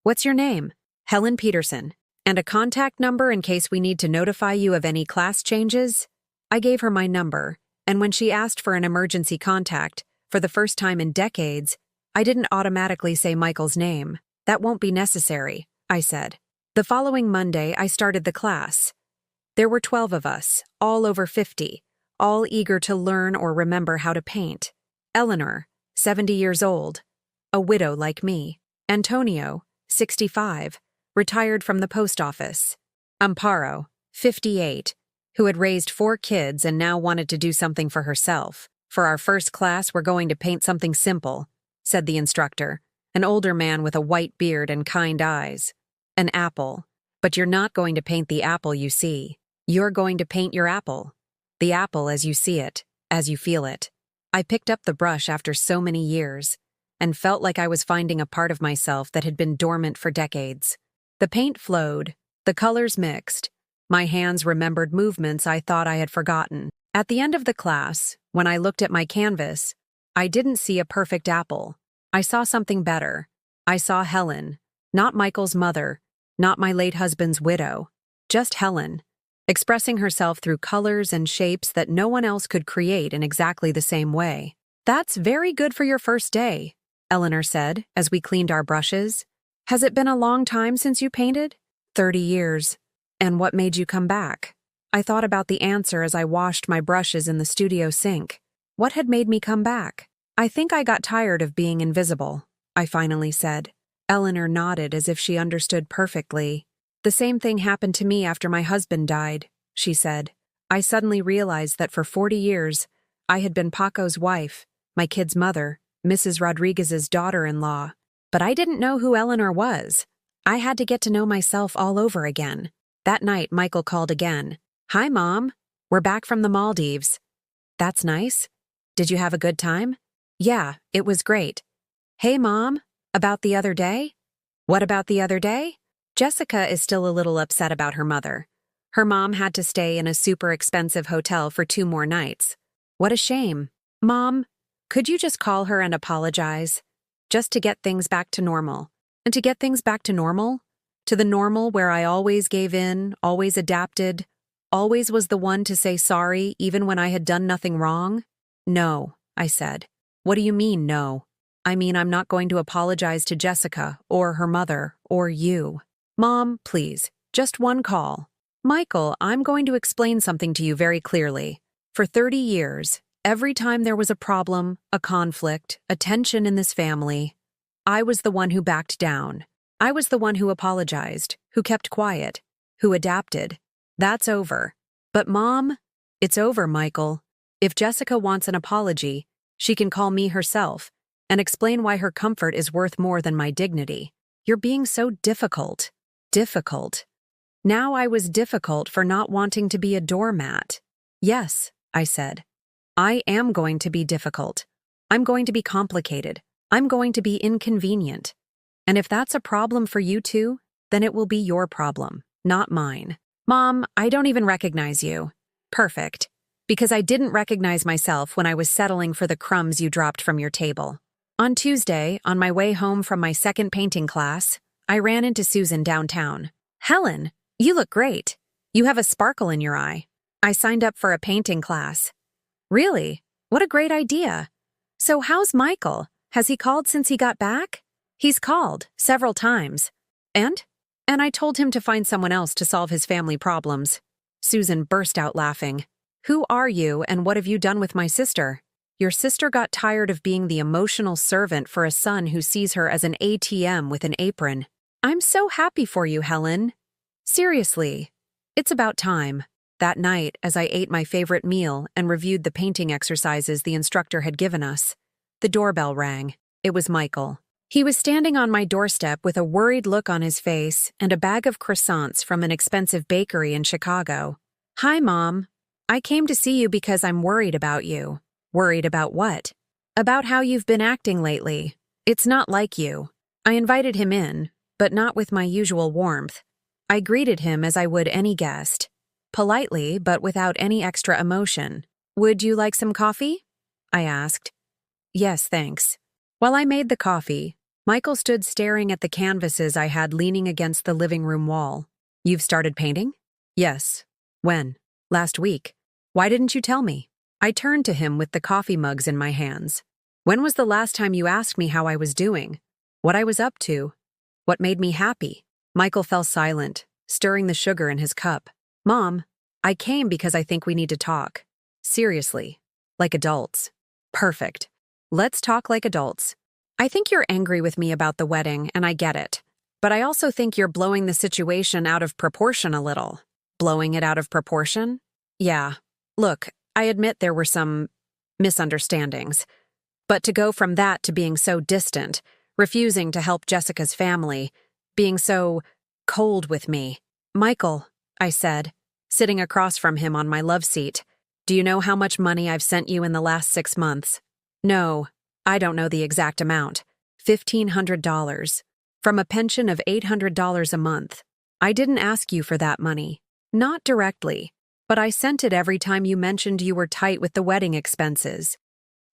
What's your name? Helen Peterson. And a contact number in case we need to notify you of any class changes? I gave her my number, and when she asked for an emergency contact, for the first time in decades, I didn't automatically say Michael's name. That won't be necessary, I said. The following Monday, I started the class. There were 12 of us, all over 50. All eager to learn or remember how to paint. Eleanor, 70 years old, a widow like me. Antonio, 65, retired from the post office. Amparo, 58, who had raised 4 kids and now wanted to do something for herself. For our first class, we're going to paint something simple, said the instructor, an older man with a white beard and kind eyes. An apple. But you're not going to paint the apple you see. You're going to paint your apple. The apple as you see it, as you feel it. I picked up the brush after so many years, and felt like I was finding a part of myself that had been dormant for decades. The paint flowed, the colors mixed. My hands remembered movements I thought I had forgotten. At the end of the class, when I looked at my canvas, I didn't see a perfect apple. I saw something better. I saw Helen, not Michael's mother, not my late husband's widow, just Helen, expressing herself through colors and shapes that no one else could create in exactly the same way. That's very good for your first day, Eleanor said as we cleaned our brushes. Has it been a long time since you painted? 30 years. And what made you come back? I thought about the answer as I washed my brushes in the studio sink. What had made me come back? I think I got tired of being invisible. I finally said. Eleanor nodded as if she understood perfectly. The same thing happened to me after my husband died, she said. I suddenly realized that for 40 years, I had been Paco's wife, my kid's mother, Mrs. Rodriguez's daughter-in-law. But I didn't know who Eleanor was. I had to get to know myself all over again. That night, Michael called again. Hi, Mom. We're back from the Maldives. That's nice. Did you have a good time? Yeah, it was great. Hey, Mom. About the other day? What about the other day? Jessica is still a little upset about her mother. Her mom had to stay in a super expensive hotel for 2 more nights. What a shame. Mom, could you just call her and apologize? Just to get things back to normal. And to get things back to normal? To the normal where I always gave in, always adapted, always was the one to say sorry even when I had done nothing wrong? No, I said. What do you mean, no? I mean, I'm not going to apologize to Jessica, or her mother, or you. Mom, please, just one call. Michael, I'm going to explain something to you very clearly. For 30 years, every time there was a problem, a conflict, a tension in this family, I was the one who backed down. I was the one who apologized, who kept quiet, who adapted. That's over. But Mom, it's over, Michael. If Jessica wants an apology, she can call me herself and explain why her comfort is worth more than my dignity. You're being so difficult. Difficult. Now I was difficult for not wanting to be a doormat. Yes, I said. I am going to be difficult. I'm going to be complicated. I'm going to be inconvenient. And if that's a problem for you two, then it will be your problem, not mine. Mom, I don't even recognize you. Perfect. Because I didn't recognize myself when I was settling for the crumbs you dropped from your table. On Tuesday, on my way home from my second painting class, I ran into Susan downtown. Helen, you look great. You have a sparkle in your eye. I signed up for a painting class. Really? What a great idea. So how's Michael? Has he called since he got back? He's called several times. And I told him to find someone else to solve his family problems. Susan burst out laughing. Who are you and what have you done with my sister? Your sister got tired of being the emotional servant for a son who sees her as an ATM with an apron. I'm so happy for you, Helen. Seriously, it's about time. That night, as I ate my favorite meal and reviewed the painting exercises the instructor had given us, the doorbell rang. It was Michael. He was standing on my doorstep with a worried look on his face and a bag of croissants from an expensive bakery in Chicago. Hi, Mom. I came to see you because I'm worried about you. Worried about what? About how you've been acting lately. It's not like you. I invited him in, but not with my usual warmth. I greeted him as I would any guest. Politely, but without any extra emotion. Would you like some coffee? I asked. Yes, thanks. While I made the coffee, Michael stood staring at the canvases I had leaning against the living room wall. You've started painting? Yes. When? Last week. Why didn't you tell me? I turned to him with the coffee mugs in my hands. When was the last time you asked me how I was doing? What I was up to? What made me happy? Michael fell silent, stirring the sugar in his cup. Mom, I came because I think we need to talk. Seriously. Like adults. Perfect. Let's talk like adults. I think you're angry with me about the wedding, and I get it. But I also think you're blowing the situation out of proportion a little. Blowing it out of proportion? Yeah. Look, I admit there were some misunderstandings. But to go from that to being so distant, refusing to help Jessica's family, being so cold with me. Michael, I said, sitting across from him on my love seat, do you know how much money I've sent you in the last 6 months? No, I don't know the exact amount. $1,500. From a pension of $800 a month. I didn't ask you for that money. Not directly. But I sent it every time you mentioned you were tight with the wedding expenses.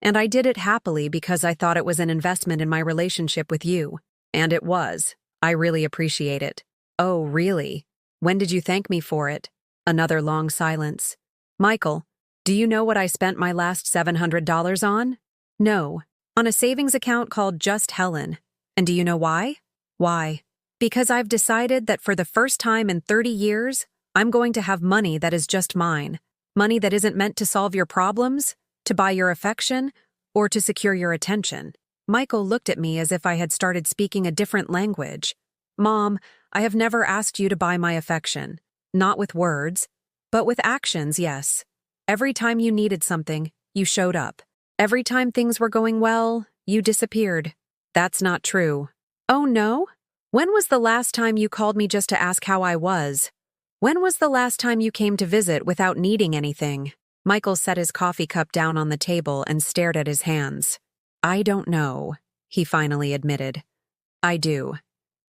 And I did it happily because I thought it was an investment in my relationship with you. And it was. I really appreciate it. Oh, really? When did you thank me for it? Another long silence. Michael, do you know what I spent my last $700 on? No. On a savings account called Just Helen. And do you know why? Why? Because I've decided that for the first time in 30 years, I'm going to have money that is just mine. Money that isn't meant to solve your problems, to buy your affection, or to secure your attention. Michael looked at me as if I had started speaking a different language. Mom, I have never asked you to buy my affection. Not with words, but with actions, yes. Every time you needed something, you showed up. Every time things were going well, you disappeared. That's not true. Oh no? When was the last time you called me just to ask how I was? When was the last time you came to visit without needing anything? Michael set his coffee cup down on the table and stared at his hands. I don't know, he finally admitted. I do.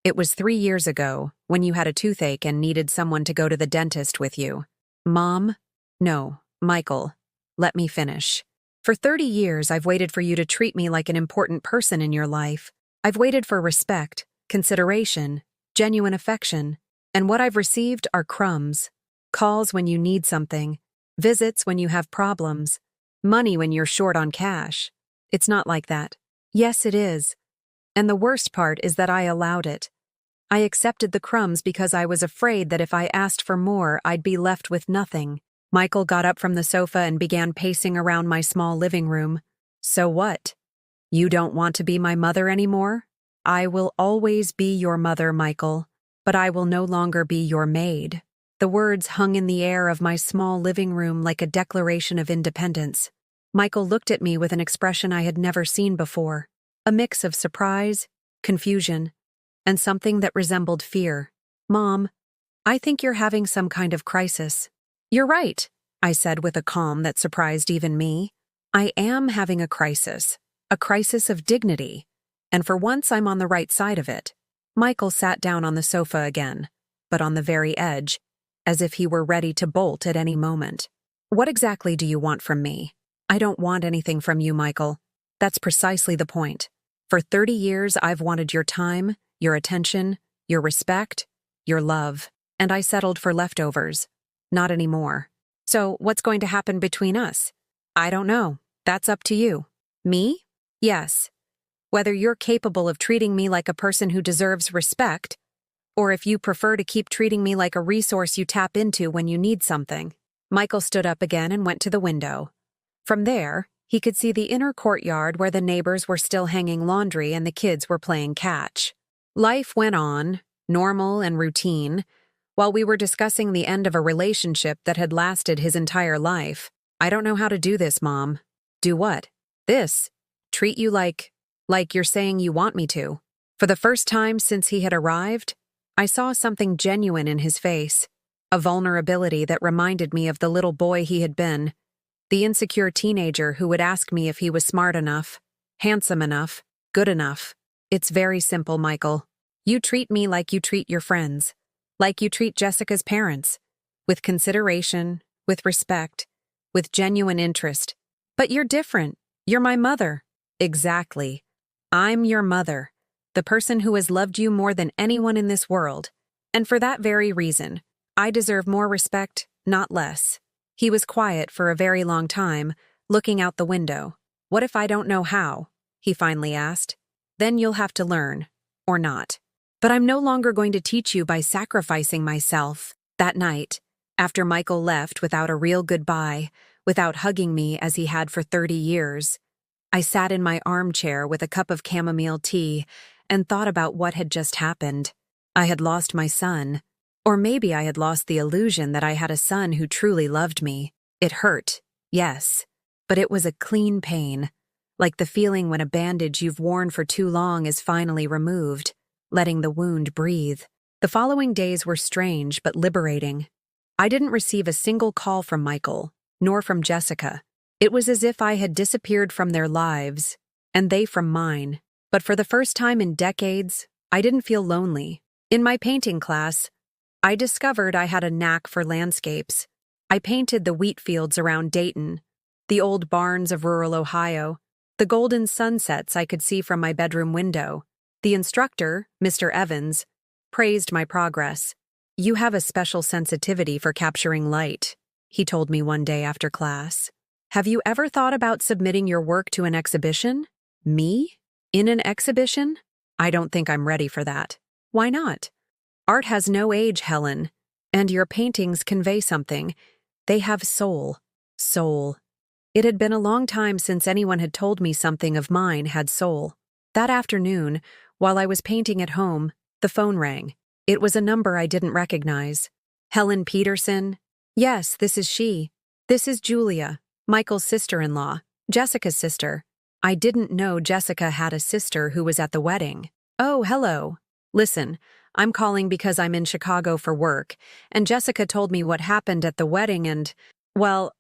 It was 3 years ago, when you had a toothache and needed someone to go to the dentist with you. Mom? No, Michael. Let me finish. For 30 years, I've waited for you to treat me like an important person in your life. I've waited for respect, consideration, genuine affection, and what I've received are crumbs. Calls when you need something, visits when you have problems, money when you're short on cash. It's not like that. Yes, it is. And the worst part is that I allowed it. I accepted the crumbs because I was afraid that if I asked for more, I'd be left with nothing. Michael got up from the sofa and began pacing around my small living room. So what? You don't want to be my mother anymore? I will always be your mother, Michael, but I will no longer be your maid. The words hung in the air of my small living room like a declaration of independence. Michael looked at me with an expression I had never seen before, a mix of surprise, confusion, and something that resembled fear. Mom, I think you're having some kind of crisis. You're right, I said with a calm that surprised even me. I am having a crisis of dignity, and for once I'm on the right side of it. Michael sat down on the sofa again, but on the very edge, as if he were ready to bolt at any moment. What exactly do you want from me? I don't want anything from you, Michael. That's precisely the point. For 30 years, I've wanted your time, your attention, your respect, your love, and I settled for leftovers. Not anymore. So what's going to happen between us? I don't know. That's up to you. Me? Yes. Whether you're capable of treating me like a person who deserves respect, or if you prefer to keep treating me like a resource you tap into when you need something. Michael stood up again and went to the window. From there, he could see the inner courtyard where the neighbors were still hanging laundry and the kids were playing catch. Life went on, normal and routine, while we were discussing the end of a relationship that had lasted his entire life. I don't know how to do this, Mom. Do what? This. Treat you like you're saying you want me to. For the first time since he had arrived, I saw something genuine in his face, a vulnerability that reminded me of the little boy he had been, the insecure teenager who would ask me if he was smart enough, handsome enough, good enough. It's very simple, Michael. You treat me like you treat your friends, like you treat Jessica's parents, with consideration, with respect, with genuine interest. But you're different. You're my mother. Exactly. I'm your mother, the person who has loved you more than anyone in this world. And for that very reason, I deserve more respect, not less. He was quiet for a very long time, looking out the window. What if I don't know how? He finally asked. Then you'll have to learn, or not. But I'm no longer going to teach you by sacrificing myself. That night, after Michael left without a real goodbye, without hugging me as he had for 30 years, I sat in my armchair with a cup of chamomile tea and thought about what had just happened. I had lost my son. Or maybe I had lost the illusion that I had a son who truly loved me. It hurt, yes, but it was a clean pain, like the feeling when a bandage you've worn for too long is finally removed, letting the wound breathe. The following days were strange but liberating. I didn't receive a single call from Michael, nor from Jessica. It was as if I had disappeared from their lives, and they from mine. But for the first time in decades, I didn't feel lonely. In my painting class, I discovered I had a knack for landscapes. I painted the wheat fields around Dayton, the old barns of rural Ohio, the golden sunsets I could see from my bedroom window. The instructor, Mr. Evans, praised my progress. You have a special sensitivity for capturing light, he told me one day after class. Have you ever thought about submitting your work to an exhibition? Me? In an exhibition? I don't think I'm ready for that. Why not? Art has no age, Helen, and your paintings convey something. They have soul. Soul. It had been a long time since anyone had told me something of mine had soul. That afternoon, while I was painting at home, the phone rang. It was a number I didn't recognize. Helen Peterson? Yes, this is she. This is Julia, Michael's sister-in-law, Jessica's sister. I didn't know Jessica had a sister who was at the wedding. Oh, hello. Listen, I'm calling because I'm in Chicago for work, and Jessica told me what happened at the wedding and, well,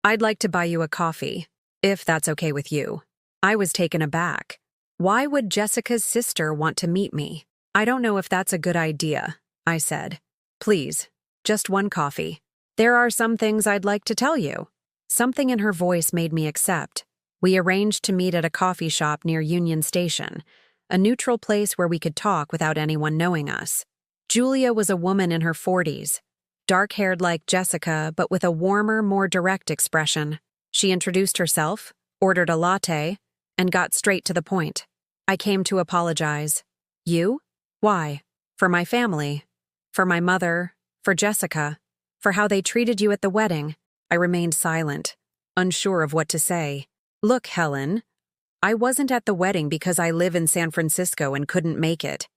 I'd like to buy you a coffee, if that's okay with you. I was taken aback. Why would Jessica's sister want to meet me? I don't know if that's a good idea, I said. Please, just one coffee. There are some things I'd like to tell you. Something in her voice made me accept. We arranged to meet at a coffee shop near Union Station, a neutral place where we could talk without anyone knowing us. Julia was a woman in her 40s, dark-haired like Jessica, but with a warmer, more direct expression. She introduced herself, ordered a latte, and got straight to the point. I came to apologize. You? Why? For my family. For my mother. For Jessica. For how they treated you at the wedding. I remained silent, unsure of what to say. Look, Helen, I wasn't at the wedding because I live in San Francisco and couldn't make it.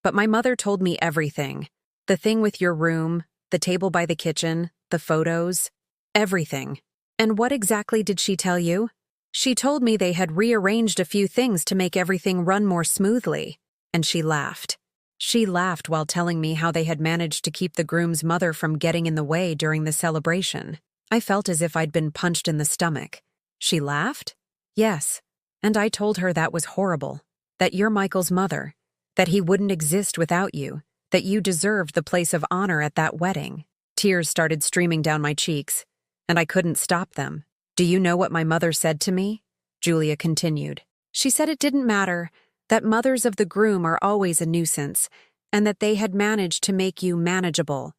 But my mother told me everything. The thing with your room, the table by the kitchen, the photos, everything. And what exactly did she tell you? She told me they had rearranged a few things to make everything run more smoothly. And she laughed. She laughed while telling me how they had managed to keep the groom's mother from getting in the way during the celebration. I felt as if I'd been punched in the stomach. She laughed? Yes. And I told her that was horrible. That you're Michael's mother. That he wouldn't exist without you. That you deserved the place of honor at that wedding. Tears started streaming down my cheeks, and I couldn't stop them. Do you know what my mother said to me? Julia continued. She said it didn't matter, that mothers of the groom are always a nuisance, and that they had managed to make you manageable,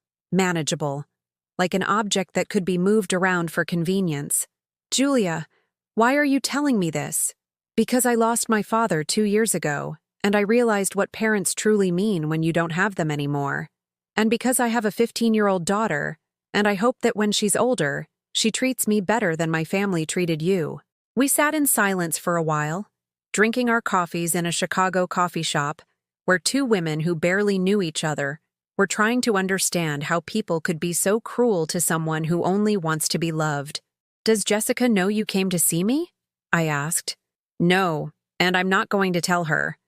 like an object that could be moved around for convenience. Julia, why are you telling me this? Because I lost my father 2 years ago, and I realized what parents truly mean when you don't have them anymore. And because I have a 15-year-old daughter, and I hope that when she's older, she treats me better than my family treated you. We sat in silence for a while, drinking our coffees in a Chicago coffee shop, where 2 women who barely knew each other were trying to understand how people could be so cruel to someone who only wants to be loved. Does Jessica know you came to see me? I asked. No, and I'm not going to tell her.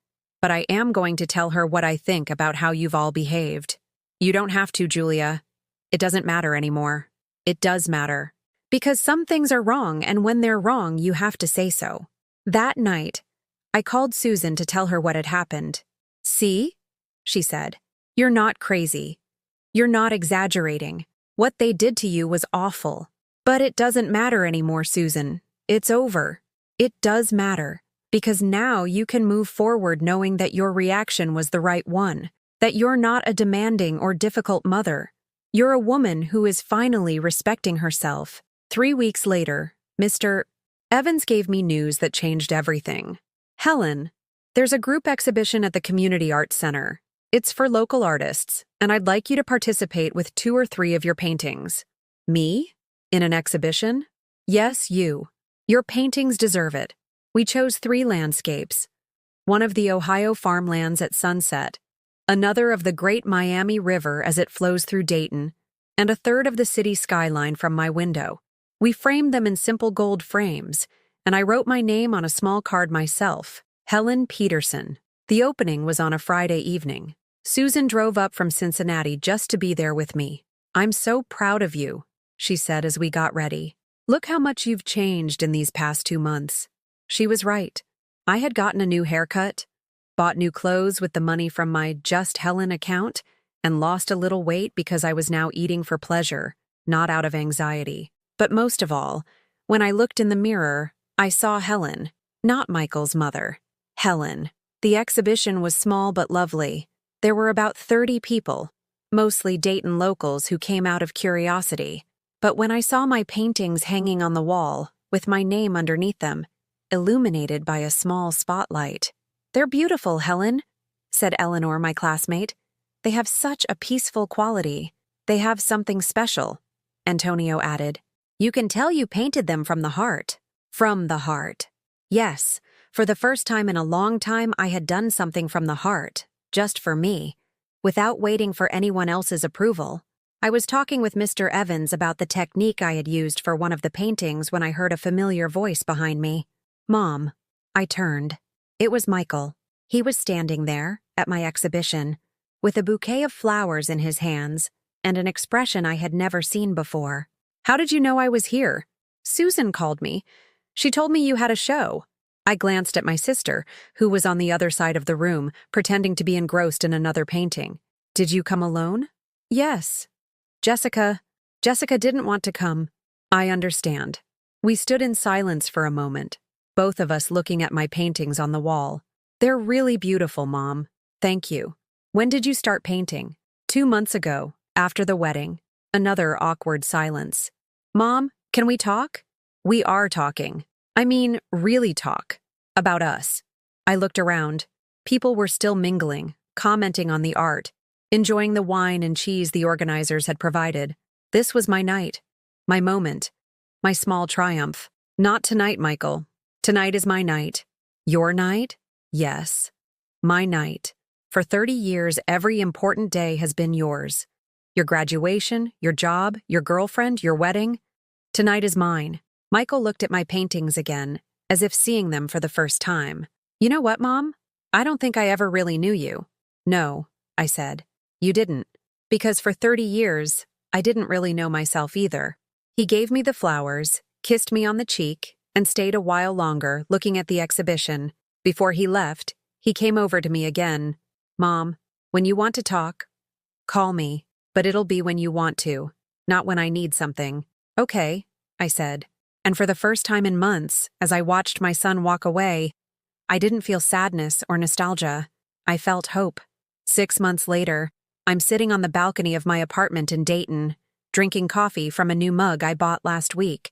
But I am going to tell her what I think about how you've all behaved. You don't have to, Julia. It doesn't matter anymore. It does matter. Because some things are wrong, and when they're wrong, you have to say so. That night, I called Susan to tell her what had happened. See? She said. You're not crazy. You're not exaggerating. What they did to you was awful. But it doesn't matter anymore, Susan. It's over. It does matter. Because now you can move forward knowing that your reaction was the right one. That you're not a demanding or difficult mother. You're a woman who is finally respecting herself. 3 weeks later, Mr. Evans gave me news that changed everything. Helen, there's a group exhibition at the Community Arts Center. It's for local artists, and I'd like you to participate with 2 or 3 of your paintings. Me? In an exhibition? Yes, you. Your paintings deserve it. We chose 3 landscapes. One of the Ohio farmlands at sunset, another of the great Miami River as it flows through Dayton, and a third of the city skyline from my window. We framed them in simple gold frames, and I wrote my name on a small card myself, Helen Peterson. The opening was on a Friday evening. Susan drove up from Cincinnati just to be there with me. I'm so proud of you, she said as we got ready. Look how much you've changed in these past 2 months. She was right. I had gotten a new haircut, bought new clothes with the money from my Just Helen account, and lost a little weight because I was now eating for pleasure, not out of anxiety. But most of all, when I looked in the mirror, I saw Helen, not Michael's mother. Helen. The exhibition was small but lovely. There were about 30 people, mostly Dayton locals who came out of curiosity. But when I saw my paintings hanging on the wall, with my name underneath them, illuminated by a small spotlight. They're beautiful, Helen, said Eleanor, my classmate. They have such a peaceful quality. They have something special, Antonio added. You can tell you painted them from the heart. From the heart. Yes, For the first time in a long time, I had done something from the heart, just for me, without waiting for anyone else's approval. I was talking with Mr. Evans about the technique I had used for one of the paintings when I heard a familiar voice behind me. Mom. I turned. It was Michael. He was standing there, at my exhibition, with a bouquet of flowers in his hands and an expression I had never seen before. How did you know I was here? Susan called me. She told me you had a show. I glanced at my sister, who was on the other side of the room, pretending to be engrossed in another painting. Did you come alone? Yes. Jessica didn't want to come. I understand. We stood in silence for a moment, both of us looking at my paintings on the wall. They're really beautiful, Mom. Thank you. When did you start painting? 2 months ago, after the wedding. Another awkward silence. Mom, can we talk? We are talking. I mean, really talk. About us. I looked around. People were still mingling, commenting on the art, enjoying the wine and cheese the organizers had provided. This was my night. My moment. My small triumph. Not tonight, Michael. Tonight is my night. Your night? Yes. My night. For 30 years, every important day has been yours. Your graduation, your job, your girlfriend, your wedding. Tonight is mine. Michael looked at my paintings again, as if seeing them for the first time. You know what, Mom? I don't think I ever really knew you. No, I said. You didn't. Because for 30 years, I didn't really know myself either. He gave me the flowers, kissed me on the cheek, and stayed a while longer looking at the exhibition. Before he left, he came over to me again. Mom, when you want to talk, call me, but it'll be when you want to, not when I need something. Okay, I said. And for the first time in months, as I watched my son walk away, I didn't feel sadness or nostalgia. I felt hope. 6 months later, I'm sitting on the balcony of my apartment in Dayton, drinking coffee from a new mug I bought last week.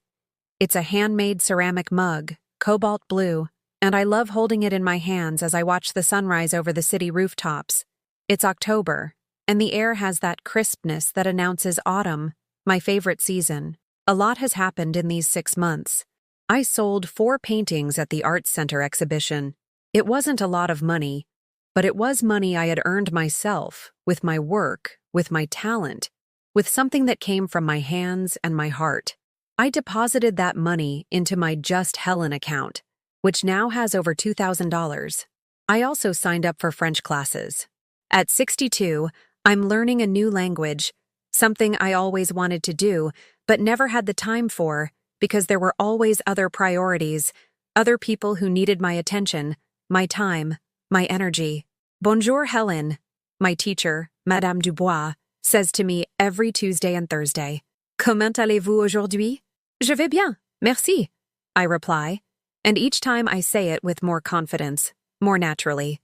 It's a handmade ceramic mug, cobalt blue, and I love holding it in my hands as I watch the sunrise over the city rooftops. It's October, and the air has that crispness that announces autumn, my favorite season. A lot has happened in these 6 months. I sold 4 paintings at the Arts Center exhibition. It wasn't a lot of money, but it was money I had earned myself, with my work, with my talent, with something that came from my hands and my heart. I deposited that money into my Just Helen account, which now has over $2,000. I also signed up for French classes. At 62, I'm learning a new language, something I always wanted to do, but never had the time for, because there were always other priorities, other people who needed my attention, my time, my energy. Bonjour, Helen, my teacher, Madame Dubois, says to me every Tuesday and Thursday. Comment allez-vous aujourd'hui? Je vais bien, merci, I reply, and each time I say it with more confidence, more naturally.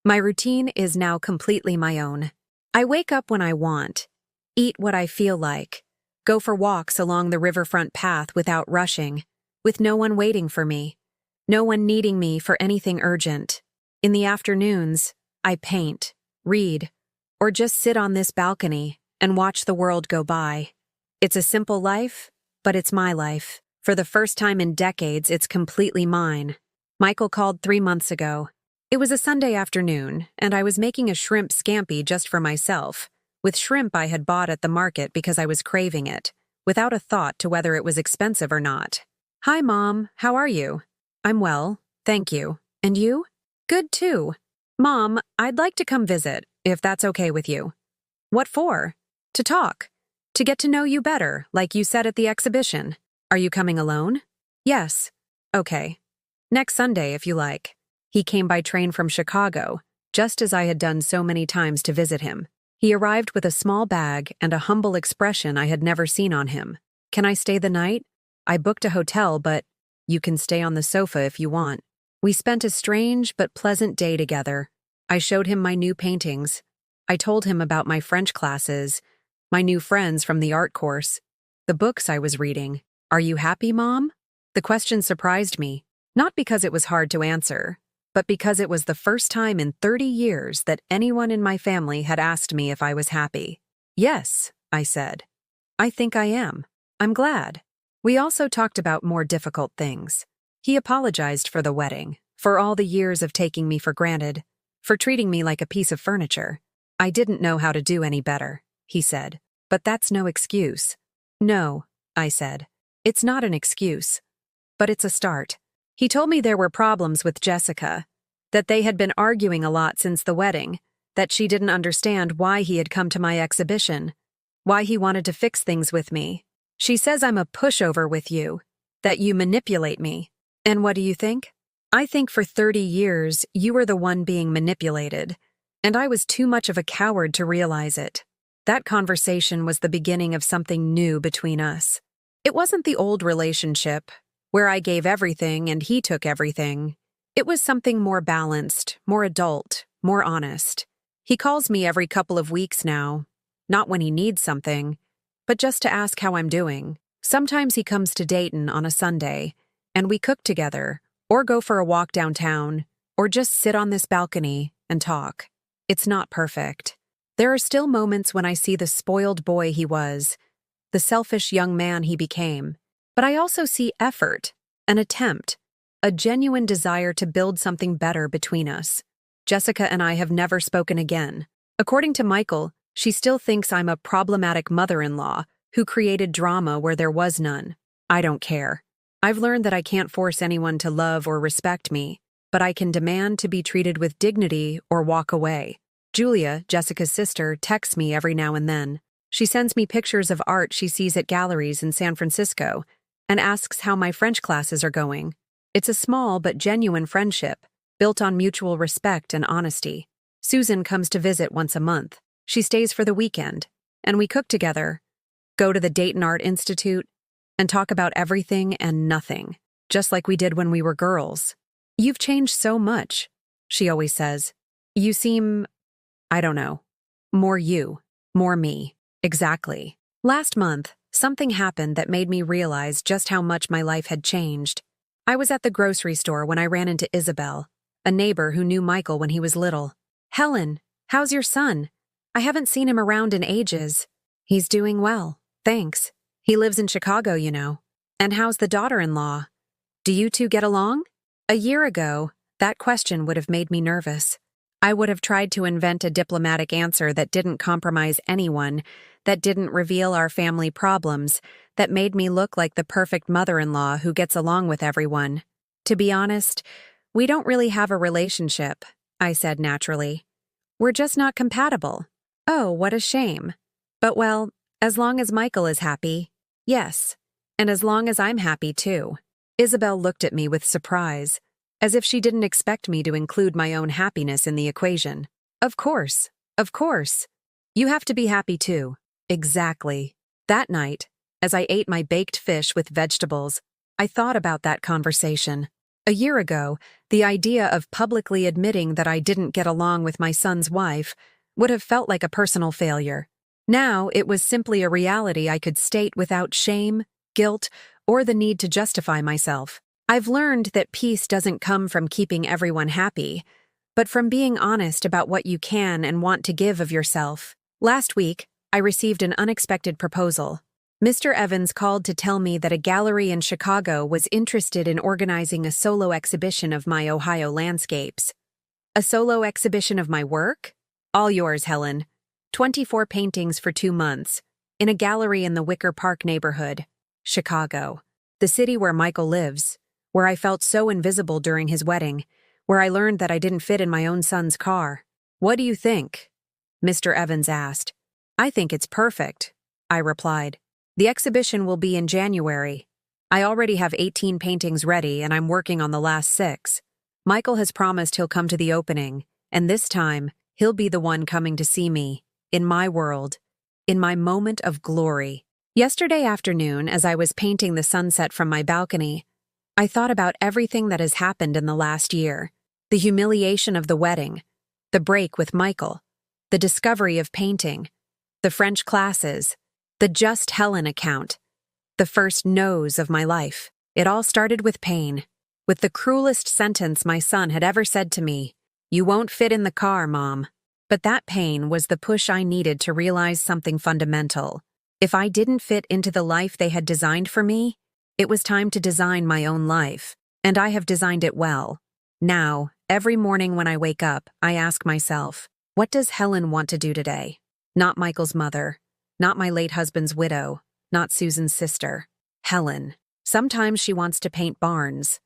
My routine is now completely my own. I wake up when I want, eat what I feel like, go for walks along the riverfront path without rushing, with no one waiting for me, no one needing me for anything urgent. In the afternoons, I paint, read, or just sit on this balcony and watch the world go by. It's a simple life, but it's my life. For the first time in decades, it's completely mine. Michael called 3 months ago. It was a Sunday afternoon, and I was making a shrimp scampi just for myself, with shrimp I had bought at the market because I was craving it, without a thought to whether it was expensive or not. Hi, Mom. How are you? I'm well, thank you. And you? Good, too. Mom, I'd like to come visit, if that's okay with you. What for? To talk. To get to know you better, like you said at the exhibition. Are you coming alone? Yes. Okay. Next Sunday, if you like. He came by train from Chicago, just as I had done so many times to visit him. He arrived with a small bag and a humble expression I had never seen on him. Can I stay the night? I booked a hotel, but you can stay on the sofa if you want. We spent a strange but pleasant day together. I showed him my new paintings. I told him about my French classes, my new friends from the art course, the books I was reading. Are you happy, Mom? The question surprised me, not because it was hard to answer, but because it was the first time in 30 years that anyone in my family had asked me if I was happy. Yes, I said. I think I am. I'm glad. We also talked about more difficult things. He apologized for the wedding, for all the years of taking me for granted, for treating me like a piece of furniture. I didn't know how to do any better, he said. But that's no excuse. No, I said. It's not an excuse. But it's a start. He told me there were problems with Jessica, that they had been arguing a lot since the wedding, that she didn't understand why he had come to my exhibition, why he wanted to fix things with me. She says I'm a pushover with you, that you manipulate me. And what do you think? I think for 30 years you were the one being manipulated, and I was too much of a coward to realize it. That conversation was the beginning of something new between us. It wasn't the old relationship, where I gave everything and he took everything. It was something more balanced, more adult, more honest. He calls me every couple of weeks now, not when he needs something, but just to ask how I'm doing. Sometimes he comes to Dayton on a Sunday, and we cook together, or go for a walk downtown, or just sit on this balcony and talk. It's not perfect. There are still moments when I see the spoiled boy he was, the selfish young man he became, but I also see effort, an attempt, a genuine desire to build something better between us. Jessica and I have never spoken again. According to Michael, she still thinks I'm a problematic mother-in-law who created drama where there was none. I don't care. I've learned that I can't force anyone to love or respect me, but I can demand to be treated with dignity or walk away. Julia, Jessica's sister, texts me every now and then. She sends me pictures of art she sees at galleries in San Francisco and asks how my French classes are going. It's a small but genuine friendship, built on mutual respect and honesty. Susan comes to visit once a month. She stays for the weekend, and we cook together, go to the Dayton Art Institute, and talk about everything and nothing, just like we did when we were girls. You've changed so much, she always says. You seem, I don't know, more you, more me. Exactly. Last month, something happened that made me realize just how much my life had changed. I was at the grocery store when I ran into Isabel, a neighbor who knew Michael when he was little. Helen, how's your son? I haven't seen him around in ages. He's doing well, thanks. He lives in Chicago, you know. And how's the daughter-in-law? Do you two get along? A year ago, that question would have made me nervous. I would have tried to invent a diplomatic answer that didn't compromise anyone, that didn't reveal our family problems, that made me look like the perfect mother-in-law who gets along with everyone. To be honest, we don't really have a relationship, I said naturally. We're just not compatible. Oh, what a shame. But well, as long as Michael is happy, yes. And as long as I'm happy too. Isabel looked at me with surprise, as if she didn't expect me to include my own happiness in the equation. Of course, of course. You have to be happy too. Exactly. That night, as I ate my baked fish with vegetables, I thought about that conversation. A year ago, the idea of publicly admitting that I didn't get along with my son's wife would have felt like a personal failure. Now, it was simply a reality I could state without shame, guilt, or the need to justify myself. I've learned that peace doesn't come from keeping everyone happy, but from being honest about what you can and want to give of yourself. Last week, I received an unexpected proposal. Mr. Evans called to tell me that a gallery in Chicago was interested in organizing a solo exhibition of my Ohio landscapes. A solo exhibition of my work? All yours, Helen. 24 paintings for 2 months, in a gallery in the Wicker Park neighborhood, Chicago, the city where Michael lives, where I felt so invisible during his wedding, where I learned that I didn't fit in my own son's car. What do you think? Mr. Evans asked. I think it's perfect, I replied. The exhibition will be in January. I already have 18 paintings ready and I'm working on the last 6. Michael has promised he'll come to the opening, and this time, he'll be the one coming to see me, in my world, in my moment of glory. Yesterday afternoon, as I was painting the sunset from my balcony, I thought about everything that has happened in the last year. The humiliation of the wedding, the break with Michael, the discovery of painting, the French classes, the Just Helen account, the first no's of my life. It all started with pain, with the cruelest sentence my son had ever said to me, "You won't fit in the car, Mom." But that pain was the push I needed to realize something fundamental. If I didn't fit into the life they had designed for me, it was time to design my own life, and I have designed it well. Now, every morning when I wake up, I ask myself, what does Helen want to do today? Not Michael's mother, not my late husband's widow, not Susan's sister. Helen. Sometimes she wants to paint barns.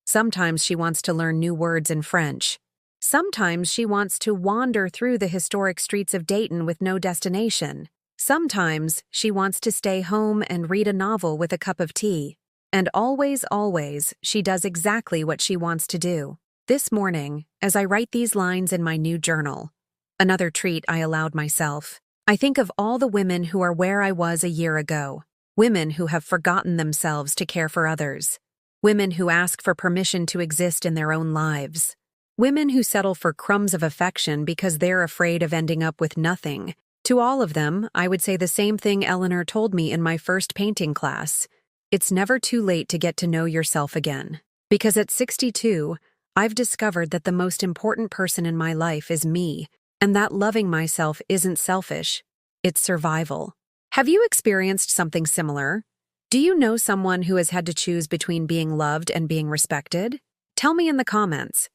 Sometimes she wants to learn new words in French. Sometimes she wants to wander through the historic streets of Dayton with no destination. Sometimes she wants to stay home and read a novel with a cup of tea. And always, always, she does exactly what she wants to do. This morning, as I write these lines in my new journal, another treat I allowed myself, I think of all the women who are where I was a year ago. Women who have forgotten themselves to care for others. Women who ask for permission to exist in their own lives. Women who settle for crumbs of affection because they're afraid of ending up with nothing. To all of them, I would say the same thing Eleanor told me in my first painting class. It's never too late to get to know yourself again. Because at 62, I've discovered that the most important person in my life is me, and that loving myself isn't selfish, it's survival. Have you experienced something similar? Do you know someone who has had to choose between being loved and being respected? Tell me in the comments.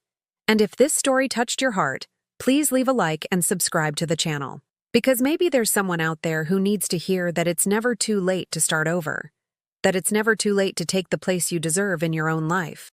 And if this story touched your heart, please leave a like and subscribe to the channel. Because maybe there's someone out there who needs to hear that it's never too late to start over. That it's never too late to take the place you deserve in your own life.